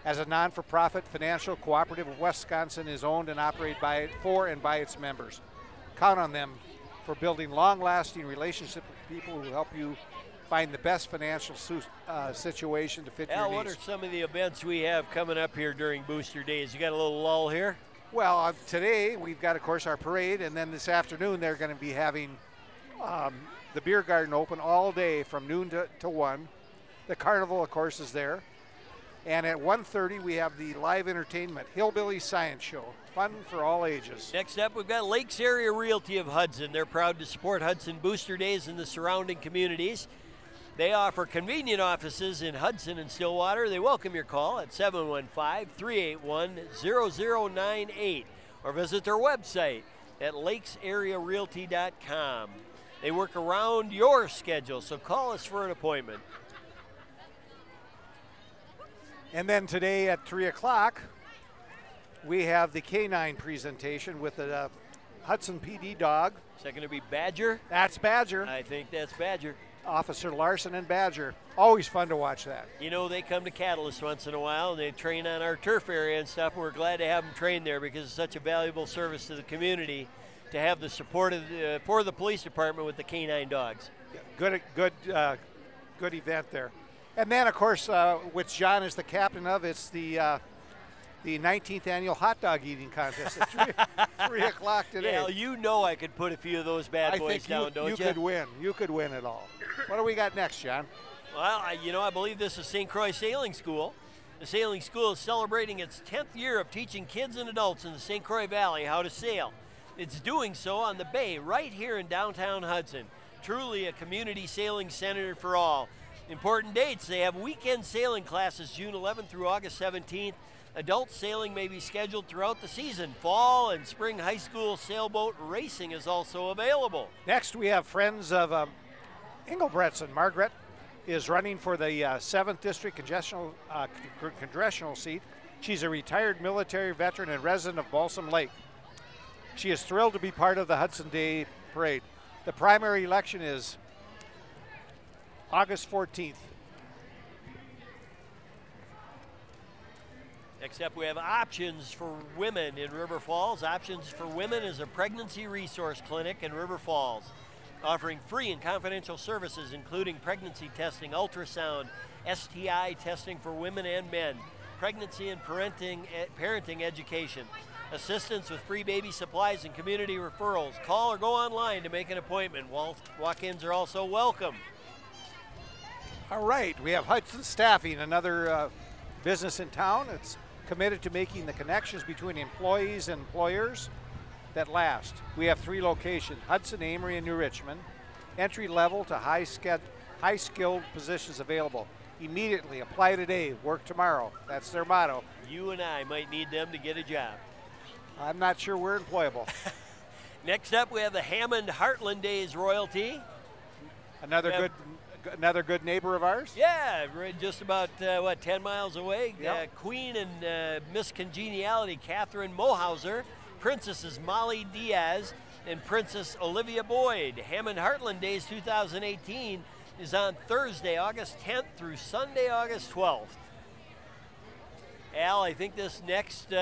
As a non-for-profit financial cooperative, Wisconsin is owned and operated for and by its members. Count on them for building long-lasting relationships with people who help you find the best financial situation to fit your needs. What are some of the events we have coming up here during Booster Days? You got a little lull here? Well, today we've got, of course, our parade, and then this afternoon they're going to be having the beer garden open all day from noon to 1. The Carnival, of course, is there. And at 1:30 we have the live entertainment, Hillbilly Science Show. Fun for all ages. Next up, we've got Lakes Area Realty of Hudson. They're proud to support Hudson Booster Days in the surrounding communities. They offer convenient offices in Hudson and Stillwater. They welcome your call at 715-381-0098 or visit their website at lakesarearealty.com. They work around your schedule, so call us for an appointment. And then today at 3 o'clock, we have the Canine Presentation with the Hudson PD dog. Is that going to be Badger? That's Badger. I think that's Badger. Officer Larson and Badger. Always fun to watch that. You know, they come to Catalyst once in a while, and they train on our turf area and stuff, and we're glad to have them train there because it's such a valuable service to the community to have the support of for the police department with the canine dogs. Good event there. And then, of course, which John is the captain of, it's the the 19th annual hot dog eating contest at 3 o'clock today. Yeah, you know I could put a few of those bad boys down, don't you? You could win. You could win it all. What do we got next, John? Well, I believe this is St. Croix Sailing School. The sailing school is celebrating its 10th year of teaching kids and adults in the St. Croix Valley how to sail. It's doing so on the bay right here in downtown Hudson. Truly a community sailing center for all. Important dates, they have weekend sailing classes June 11th through August 17th. Adult sailing may be scheduled throughout the season. Fall and spring high school sailboat racing is also available. Next, we have Friends of Engelbretson. Margaret is running for the 7th District congressional seat. She's a retired military veteran and resident of Balsam Lake. She is thrilled to be part of the Hudson Day Parade. The primary election is August 14th. Next up, we have Options for Women in River Falls. Options for Women is a pregnancy resource clinic in River Falls, offering free and confidential services including pregnancy testing, ultrasound, STI testing for women and men, pregnancy and parenting education, assistance with free baby supplies and community referrals. Call or go online to make an appointment. Walk-ins are also welcome. All right, we have Hudson Staffing, another business in town. It's committed to making the connections between employees and employers that last. We have 3 locations, Hudson, Amory, and New Richmond. Entry level to high-skilled positions available. Immediately, apply today, work tomorrow. That's their motto. You and I might need them to get a job. I'm not sure we're employable. Next up, we have the Hammond Heartland Days Royalty. Another good neighbor of ours? Yeah, we're just about, 10 miles away. Yep. Queen and Miss Congeniality, Catherine Mohauser. Princess is Molly Diaz, and Princess Olivia Boyd. Hammond Heartland Days 2018 is on Thursday, August 10th through Sunday, August 12th. Al, I think this next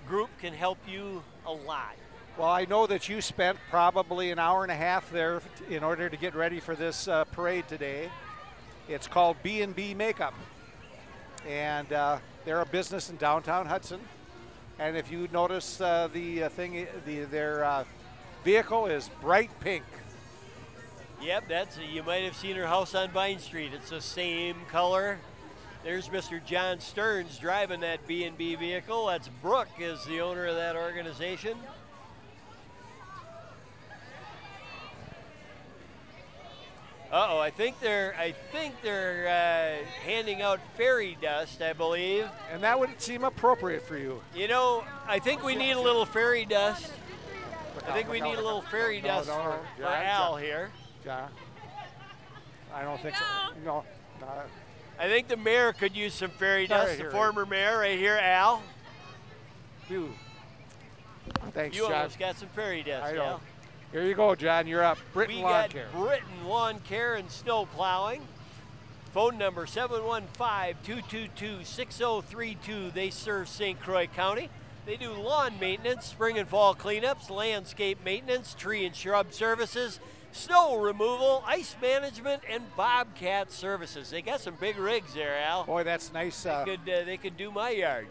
group can help you a lot. Well, I know that you spent probably an hour and a half there in order to get ready for this parade today. It's called B&B Makeup, and they're a business in downtown Hudson. And if you notice their vehicle is bright pink. Yep, you might have seen her house on Vine Street. It's the same color. There's Mr. John Stearns driving that B&B vehicle. That's Brooke is the owner of that organization. Uh-oh, I think they're handing out fairy dust, I believe. And that would seem appropriate for you. You know, I think we need a little fairy dust. I think we need a little fairy dust for Al here. John, I don't think so. No. I think the mayor could use some fairy dust, the former mayor right here, Al. Thanks, you John. almost got some fairy dust, Al. Here you go, John. You're up. Britton Lawn Care. We got Britton Lawn Care and Snow Plowing. Phone number 715-222-6032. They serve St. Croix County. They do lawn maintenance, spring and fall cleanups, landscape maintenance, tree and shrub services, snow removal, ice management, and bobcat services. They got some big rigs there, Al. Boy, that's nice. They could do my yard.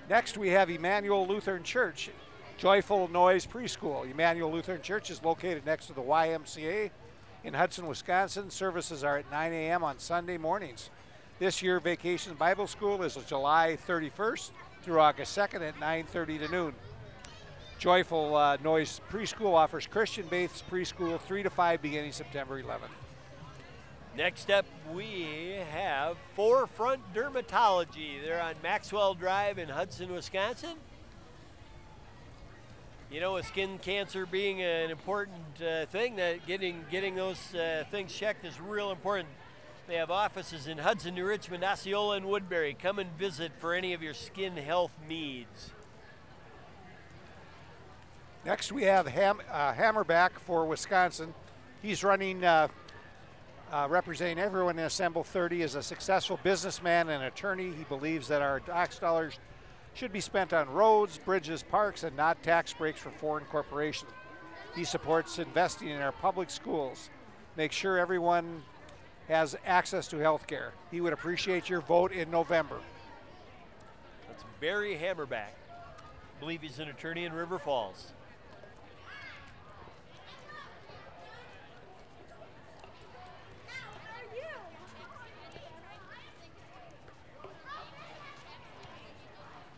Next, we have Emmanuel Lutheran Church. Joyful Noise Preschool. Emmanuel Lutheran Church is located next to the YMCA in Hudson, Wisconsin. Services are at 9 a.m. on Sunday mornings. This year, Vacation Bible School is July 31st through August 2nd at 9:30 to noon. Joyful Noise Preschool offers Christian-based preschool 3 to 5 beginning September 11th. Next up, we have Forefront Dermatology. They're on Maxwell Drive in Hudson, Wisconsin. You know, with skin cancer being an important thing, that getting those things checked is real important. They have offices in Hudson, New Richmond, Osceola, and Woodbury. Come and visit for any of your skin health needs. Next, we have Hammerback for Wisconsin. He's running, representing everyone in Assemble 30 as a successful businessman and attorney. He believes that our tax dollars should be spent on roads, bridges, parks, and not tax breaks for foreign corporations. He supports investing in our public schools. Make sure everyone has access to health care. He would appreciate your vote in November. That's Barry Hammerback. I believe he's an attorney in River Falls.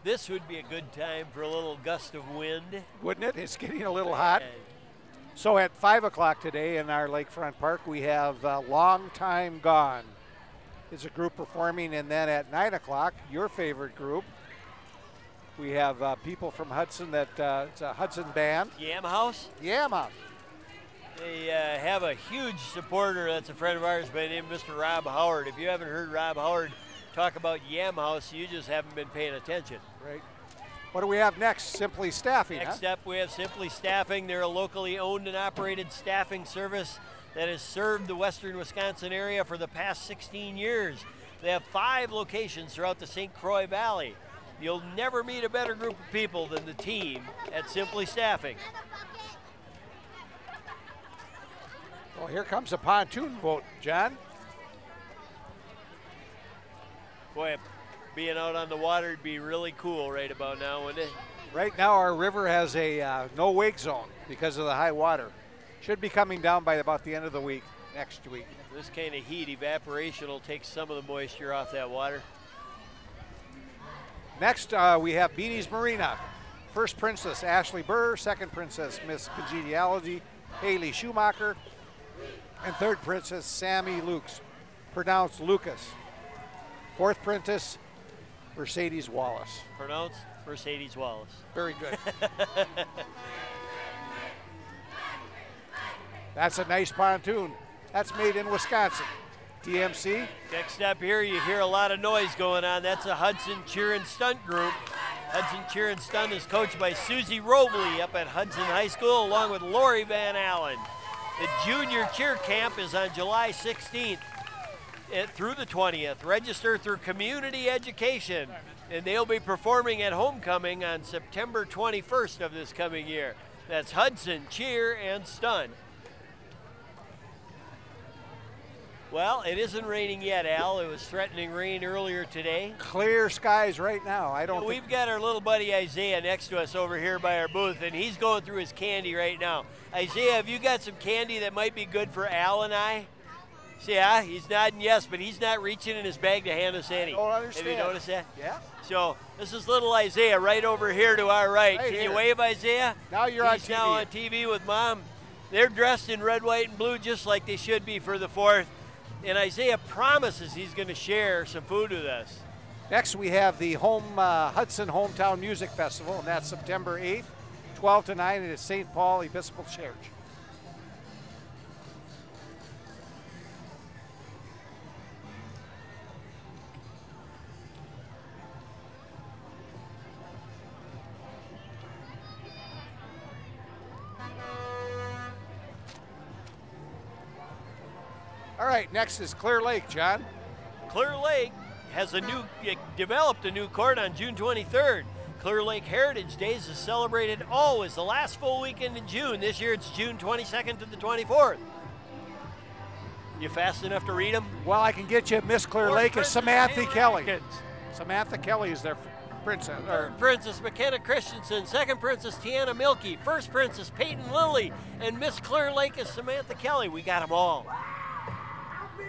This would be a good time for a little gust of wind. Wouldn't it? It's getting a little hot. So at 5 o'clock today in our lakefront park, we have Long Time Gone. It's a group performing, and then at 9 o'clock, your favorite group, we have people from Hudson that it's a Hudson band. Yam House? Yam House. They have a huge supporter that's a friend of ours by the name of Mr. Rob Howard. If you haven't heard Rob Howard talk about Yam House, you just haven't been paying attention. Right. What do we have next? Simply Staffing, Next up, we have Simply Staffing. They're a locally owned and operated staffing service that has served the western Wisconsin area for the past 16 years. They have 5 locations throughout the St. Croix Valley. You'll never meet a better group of people than the team at Simply Staffing. Well, here comes a pontoon boat, John. Boy, being out on the water would be really cool right about now, wouldn't it? Right now our river has a no wake zone because of the high water. Should be coming down by about the end of the week, next week. This kind of heat, evaporation will take some of the moisture off that water. Next, we have Beanie's Marina. First princess, Ashley Burr. Second princess, Miss Congeniality, Haley Schumacher. And third princess, Sammy Lukes, pronounced Lucas. Fourth princess, Mercedes Wallace. Pronounced Mercedes Wallace. Very good. That's a nice pontoon. That's made in Wisconsin. DMC. Next up here, you hear a lot of noise going on. That's a Hudson Cheer and Stunt group. Hudson Cheer and Stunt is coached by Susie Robley up at Hudson High School along with Lori Van Allen. The junior cheer camp is on July 16th through the 20th. Register through Community Education, and they'll be performing at Homecoming on September 21st of this coming year. That's Hudson Cheer and Stunt. Well, it isn't raining yet, Al. It was threatening rain earlier today. Clear skies right now. We've got our little buddy Isaiah next to us over here by our booth, and he's going through his candy right now. Isaiah, have you got some candy that might be good for Al and I? See, yeah, he's nodding yes, but he's not reaching in his bag to hand us any. I don't understand. Have you noticed that? Yeah. So this is little Isaiah right over here to our right. Right Can here. You wave, Isaiah? Now you're on TV. He's now on TV with Mom. They're dressed in red, white, and blue just like they should be for the 4th. And Isaiah promises he's going to share some food with us. Next, we have the Hudson Hometown Music Festival, and that's September 8th, 12 to 9 at St. Paul Episcopal Church. All right, next is Clear Lake, John. Clear Lake has developed a new court on June 23rd. Clear Lake Heritage Days is celebrated always the last full weekend in June. This year it's June 22nd to the 24th. You fast enough to read them? Well, I can get you Miss Clear Fourth Lake is Princess Samantha Taylor Kelly. Atkins. Samantha Kelly is their princess. Third Princess McKenna Christensen. Second Princess Tiana Milkey. First Princess Peyton Lilly. And Miss Clear Lake is Samantha Kelly. We got them all.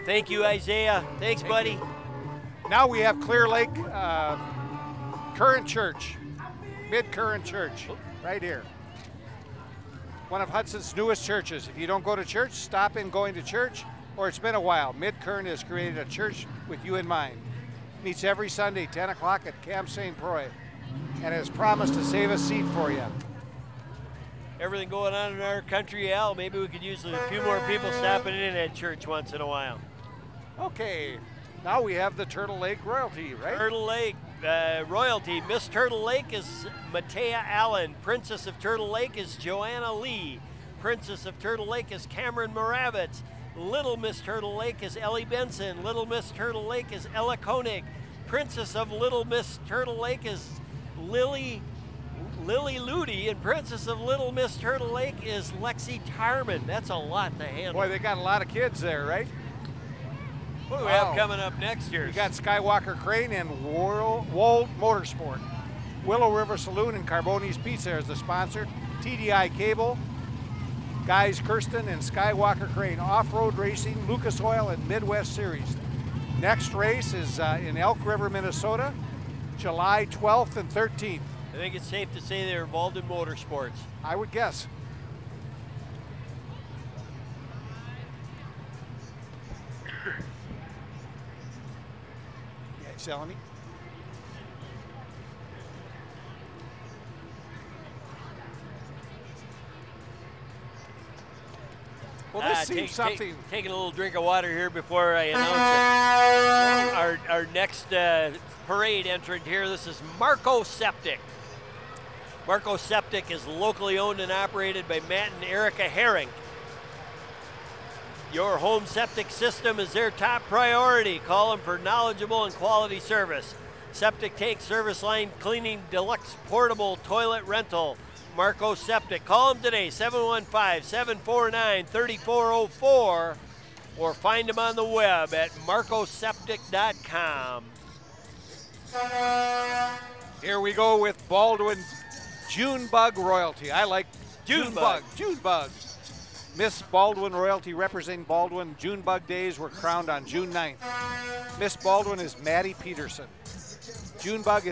Thank you, Isaiah. Thanks, buddy. Now we have Clear Lake Current Church, Mid-Current Church, right here. One of Hudson's newest churches. If you don't go to church, stop in going to church, or it's been a while. Mid-Current has created a church with you in mind. Meets every Sunday, 10 o'clock at Camp St. Croix, and has promised to save a seat for you. Everything going on in our country, Al, maybe we could use a few more people stopping in at church once in a while. Okay, now we have the Turtle Lake Royalty, right? Turtle Lake Royalty. Miss Turtle Lake is Matea Allen. Princess of Turtle Lake is Joanna Lee. Princess of Turtle Lake is Cameron Moravitz. Little Miss Turtle Lake is Ellie Benson. Little Miss Turtle Lake is Ella Koenig. Princess of Little Miss Turtle Lake is Lily Ludi, and Princess of Little Miss Turtle Lake is Lexi Tarman. That's a lot to handle. Boy, they got a lot of kids there, right? What do we have coming up next year? We got Skywalker Crane and Wold Motorsport. Willow River Saloon and Carboni's Pizza as the sponsor. TDI Cable, Guys Kirsten and Skywalker Crane. Off-road racing, Lucas Oil and Midwest Series. Next race is in Elk River, Minnesota, July 12th and 13th. I think it's safe to say they're involved in motorsports. I would guess. Yeah, selling me. Well, this seems something. Taking a little drink of water here before I announce our next parade entrant here. This is Marco Septic. Marco Septic is locally owned and operated by Matt and Erica Herring. Your home septic system is their top priority. Call them for knowledgeable and quality service. Septic tank service line cleaning, deluxe portable toilet rental. Marco Septic. Call them today, 715-749-3404, or find them on the web at marcoseptic.com. Here we go with Baldwin Junebug Royalty. I like Junebug. Junebug. Miss Baldwin Royalty representing Baldwin. Junebug Days were crowned on June 9th. Miss Baldwin is Maddie Peterson. Junebug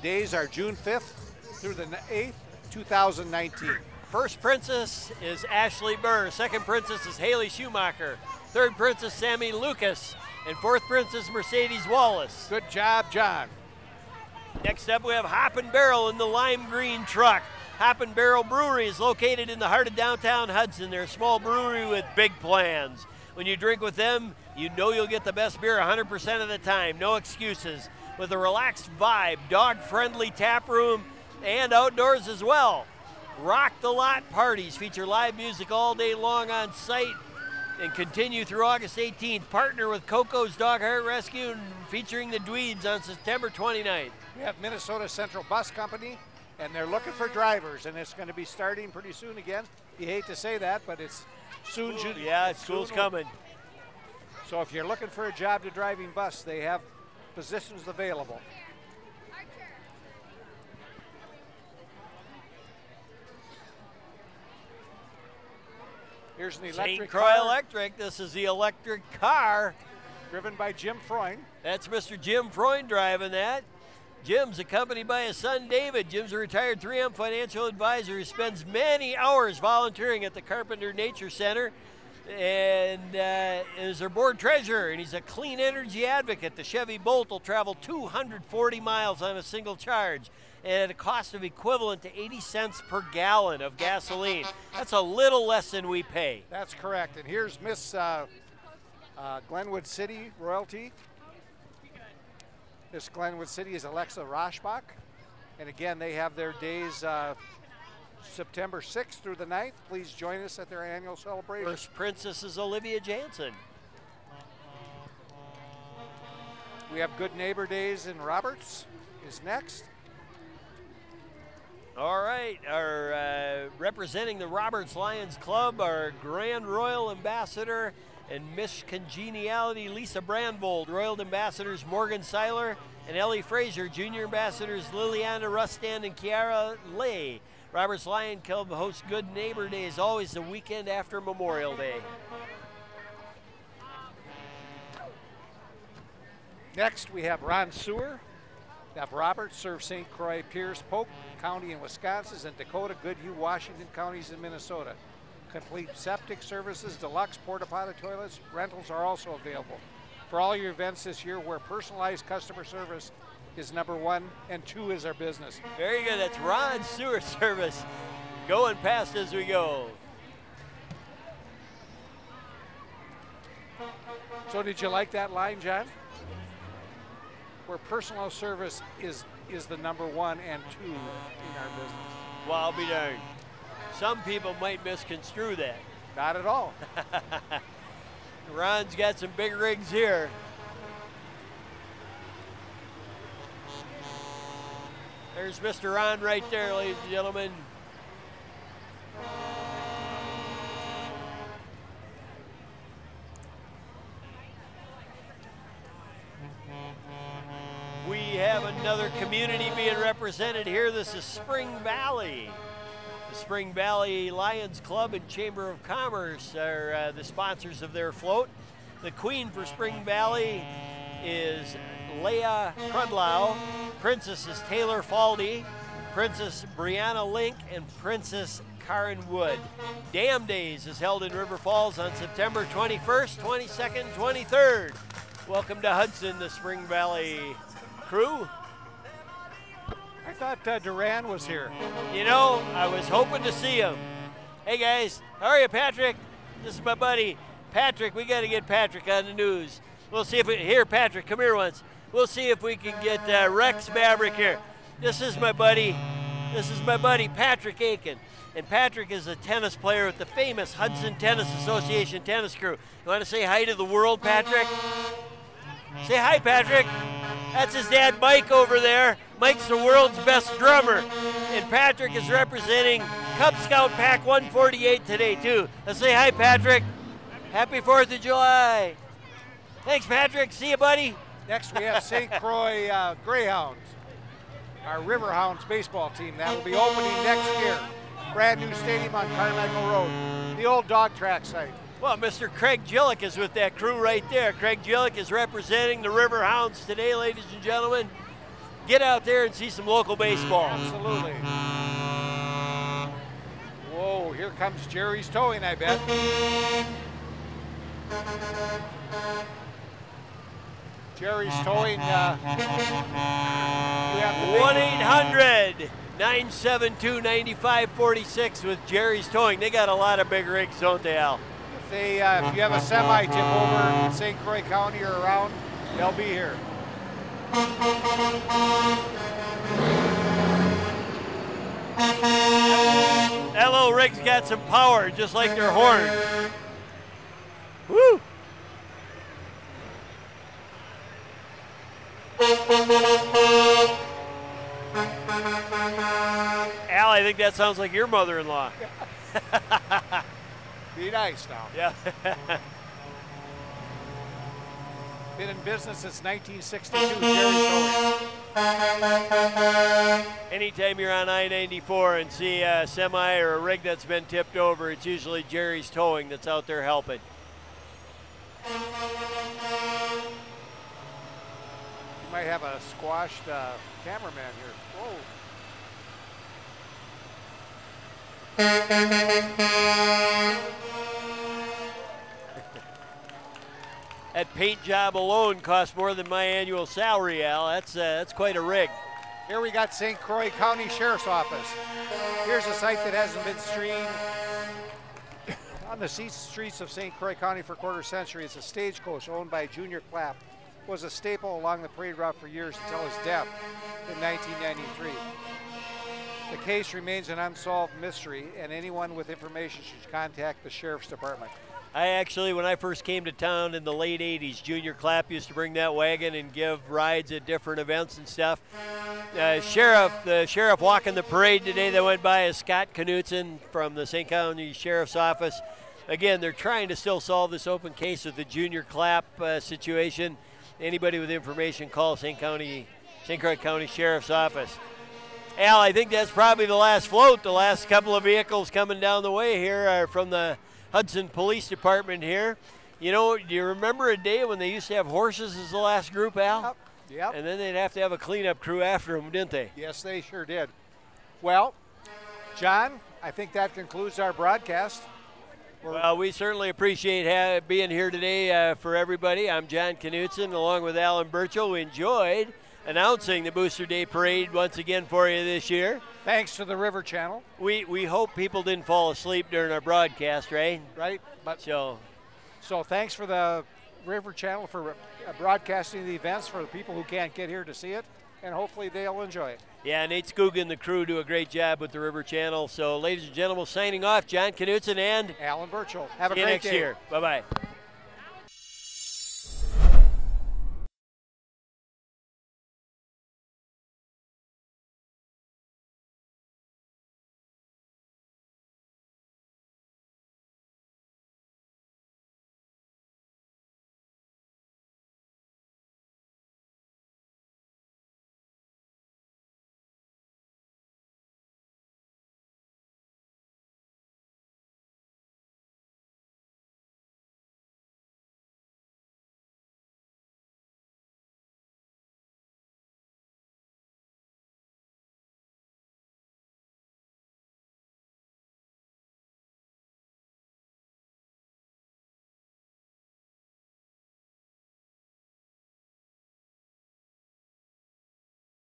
days are June 5th through the 8th, 2019. First princess is Ashley Burr. Second princess is Haley Schumacher. Third princess, Sammy Lucas. And fourth princess, Mercedes Wallace. Good job, John. Next up, we have Hop and Barrel in the lime green truck. Hop and Barrel Brewery is located in the heart of downtown Hudson. They're a small brewery with big plans. When you drink with them, you know you'll get the best beer 100% of the time. No excuses. With a relaxed vibe, dog-friendly tap room, and outdoors as well. Rock the Lot parties feature live music all day long on site and continue through August 18th. Partner with Coco's Dog Heart Rescue and featuring the Dweebs on September 29th. We have Minnesota Central Bus Company, and they're looking for drivers, and it's going to be starting pretty soon again. You hate to say that, but it's soon. Yeah, school's coming. So if you're looking for a job to driving bus, they have positions available. Here's an electric St. Croix car. Electric. This is the electric car. Driven by Jim Freund. That's Mr. Jim Freund driving that. Jim's accompanied by his son, David. Jim's a retired 3M financial advisor who spends many hours volunteering at the Carpenter Nature Center and is their board treasurer, and he's a clean energy advocate. The Chevy Bolt will travel 240 miles on a single charge and at a cost of equivalent to 80 cents per gallon of gasoline. That's a little less than we pay. That's correct. And here's Miss Glenwood City Royalty. Miss Glenwood City is Alexa Roshbach. And again, they have their days September 6th through the 9th. Please join us at their annual celebration. First princess is Olivia Jansen. We have Good Neighbor Days in Roberts is next. All right, our representing the Roberts Lions Club, our Grand Royal Ambassador and Miss Congeniality, Lisa Brandvold. Royal Ambassadors, Morgan Seiler and Ellie Frazier. Junior Ambassadors, Liliana Rustan and Kiara Lay. Roberts Lion Club hosts Good Neighbor Days, always the weekend after Memorial Day. Next, we have Ron Sewer. We have Roberts serve St. Croix, Pierce, Polk County in Wisconsin, and Dakota, Goodhue, Washington counties in Minnesota. Complete septic services, deluxe porta potty toilets, rentals are also available. For all your events this year where personalized customer service is #1 and 2 is our business. Very good, that's Ron Sewer Service going past as we go. So did you like that line, John? Where personal service is the #1 and 2 in our business. Well, I'll be darned. Some people might misconstrue that. Not at all. Ron's got some big rigs here. There's Mr. Ron right there, ladies and gentlemen. We have another community being represented here. This is Spring Valley. The Spring Valley Lions Club and Chamber of Commerce are the sponsors of their float. The queen for Spring Valley is Leah Crudlow. Princess is Taylor Faldy. Princess Brianna Link and Princess Karen Wood. Dam Days is held in River Falls on September 21st, 22nd, 23rd. Welcome to Hudson, the Spring Valley crew. I thought Duran was here. You know, I was hoping to see him. Hey guys, how are you, Patrick? This is my buddy, Patrick. We got to get Patrick on the news. We'll see if we, here, Patrick, come here once. We'll see if we can get Rex Maverick here. This is my buddy. This is my buddy, Patrick Aiken. And Patrick is a tennis player with the famous Hudson Tennis Association tennis crew. You want to say hi to the world, Patrick? Say hi, Patrick. That's his dad, Mike, over there. Mike's the world's best drummer. And Patrick is representing Cub Scout Pack 148 today, too. Let's say hi, Patrick. Happy 4th of July. Thanks, Patrick. See you, buddy. Next, we have St. Croix Greyhounds, our Riverhounds baseball team. That will be opening next year. Brand new stadium on Carmichael Road, the old dog track site. Well, Mr. Craig Gillick is with that crew right there. Craig Gillick is representing the Riverhounds today, ladies and gentlemen. Get out there and see some local baseball. Absolutely. Whoa, here comes Jerry's Towing, I bet. Jerry's Towing. 1-800-972-9546 with Jerry's Towing. They got a lot of big rigs, don't they, Al? If you have a semi tip over in St. Croix County or around, they'll be here. That little rig's got some power, just like their horn. Woo! Al, I think that sounds like your mother-in-law. Be nice now. Yeah. Been in business since 1962, Jerry's Towing. Anytime you're on I-94 and see a semi or a rig that's been tipped over, it's usually Jerry's Towing that's out there helping. You might have a squashed cameraman here. Whoa. That paint job alone costs more than my annual salary, Al. That's quite a rig. Here we got St. Croix County Sheriff's Office. Here's a site that hasn't been streamed on the streets of St. Croix County for a quarter century. It's a stagecoach owned by Junior Clapp. Was a staple along the parade route for years until his death in 1993. The case remains an unsolved mystery, and anyone with information should contact the Sheriff's Department. I actually, when I first came to town in the late 80s, Junior Clapp used to bring that wagon and give rides at different events and stuff. The sheriff walking the parade today that went by is Scott Knutson from the St. County Sheriff's Office. Again, they're trying to still solve this open case with the Junior Clapp situation. Anybody with information, call St. Croix County Sheriff's Office. Al, I think that's probably the last float. The last couple of vehicles coming down the way here are from the Hudson Police Department here. You know, do you remember a day when they used to have horses as the last group, Al? Yep. And then they'd have to have a cleanup crew after them, didn't they? Yes, they sure did. Well, John, I think that concludes our broadcast. Well, we certainly appreciate being here today for everybody. I'm John Knutson along with Alan Burchell. We enjoyed announcing the Booster Day Parade once again for you this year. Thanks to the River Channel. We hope people didn't fall asleep during our broadcast, right? Right. But so thanks for the River Channel for broadcasting the events for the people who can't get here to see it, and hopefully they'll enjoy it. Yeah, Nate Skoog and the crew do a great job with the River Channel. So, ladies and gentlemen, signing off, John Knutson and Alan Burchell. Have a see you great next day. year. Bye-bye.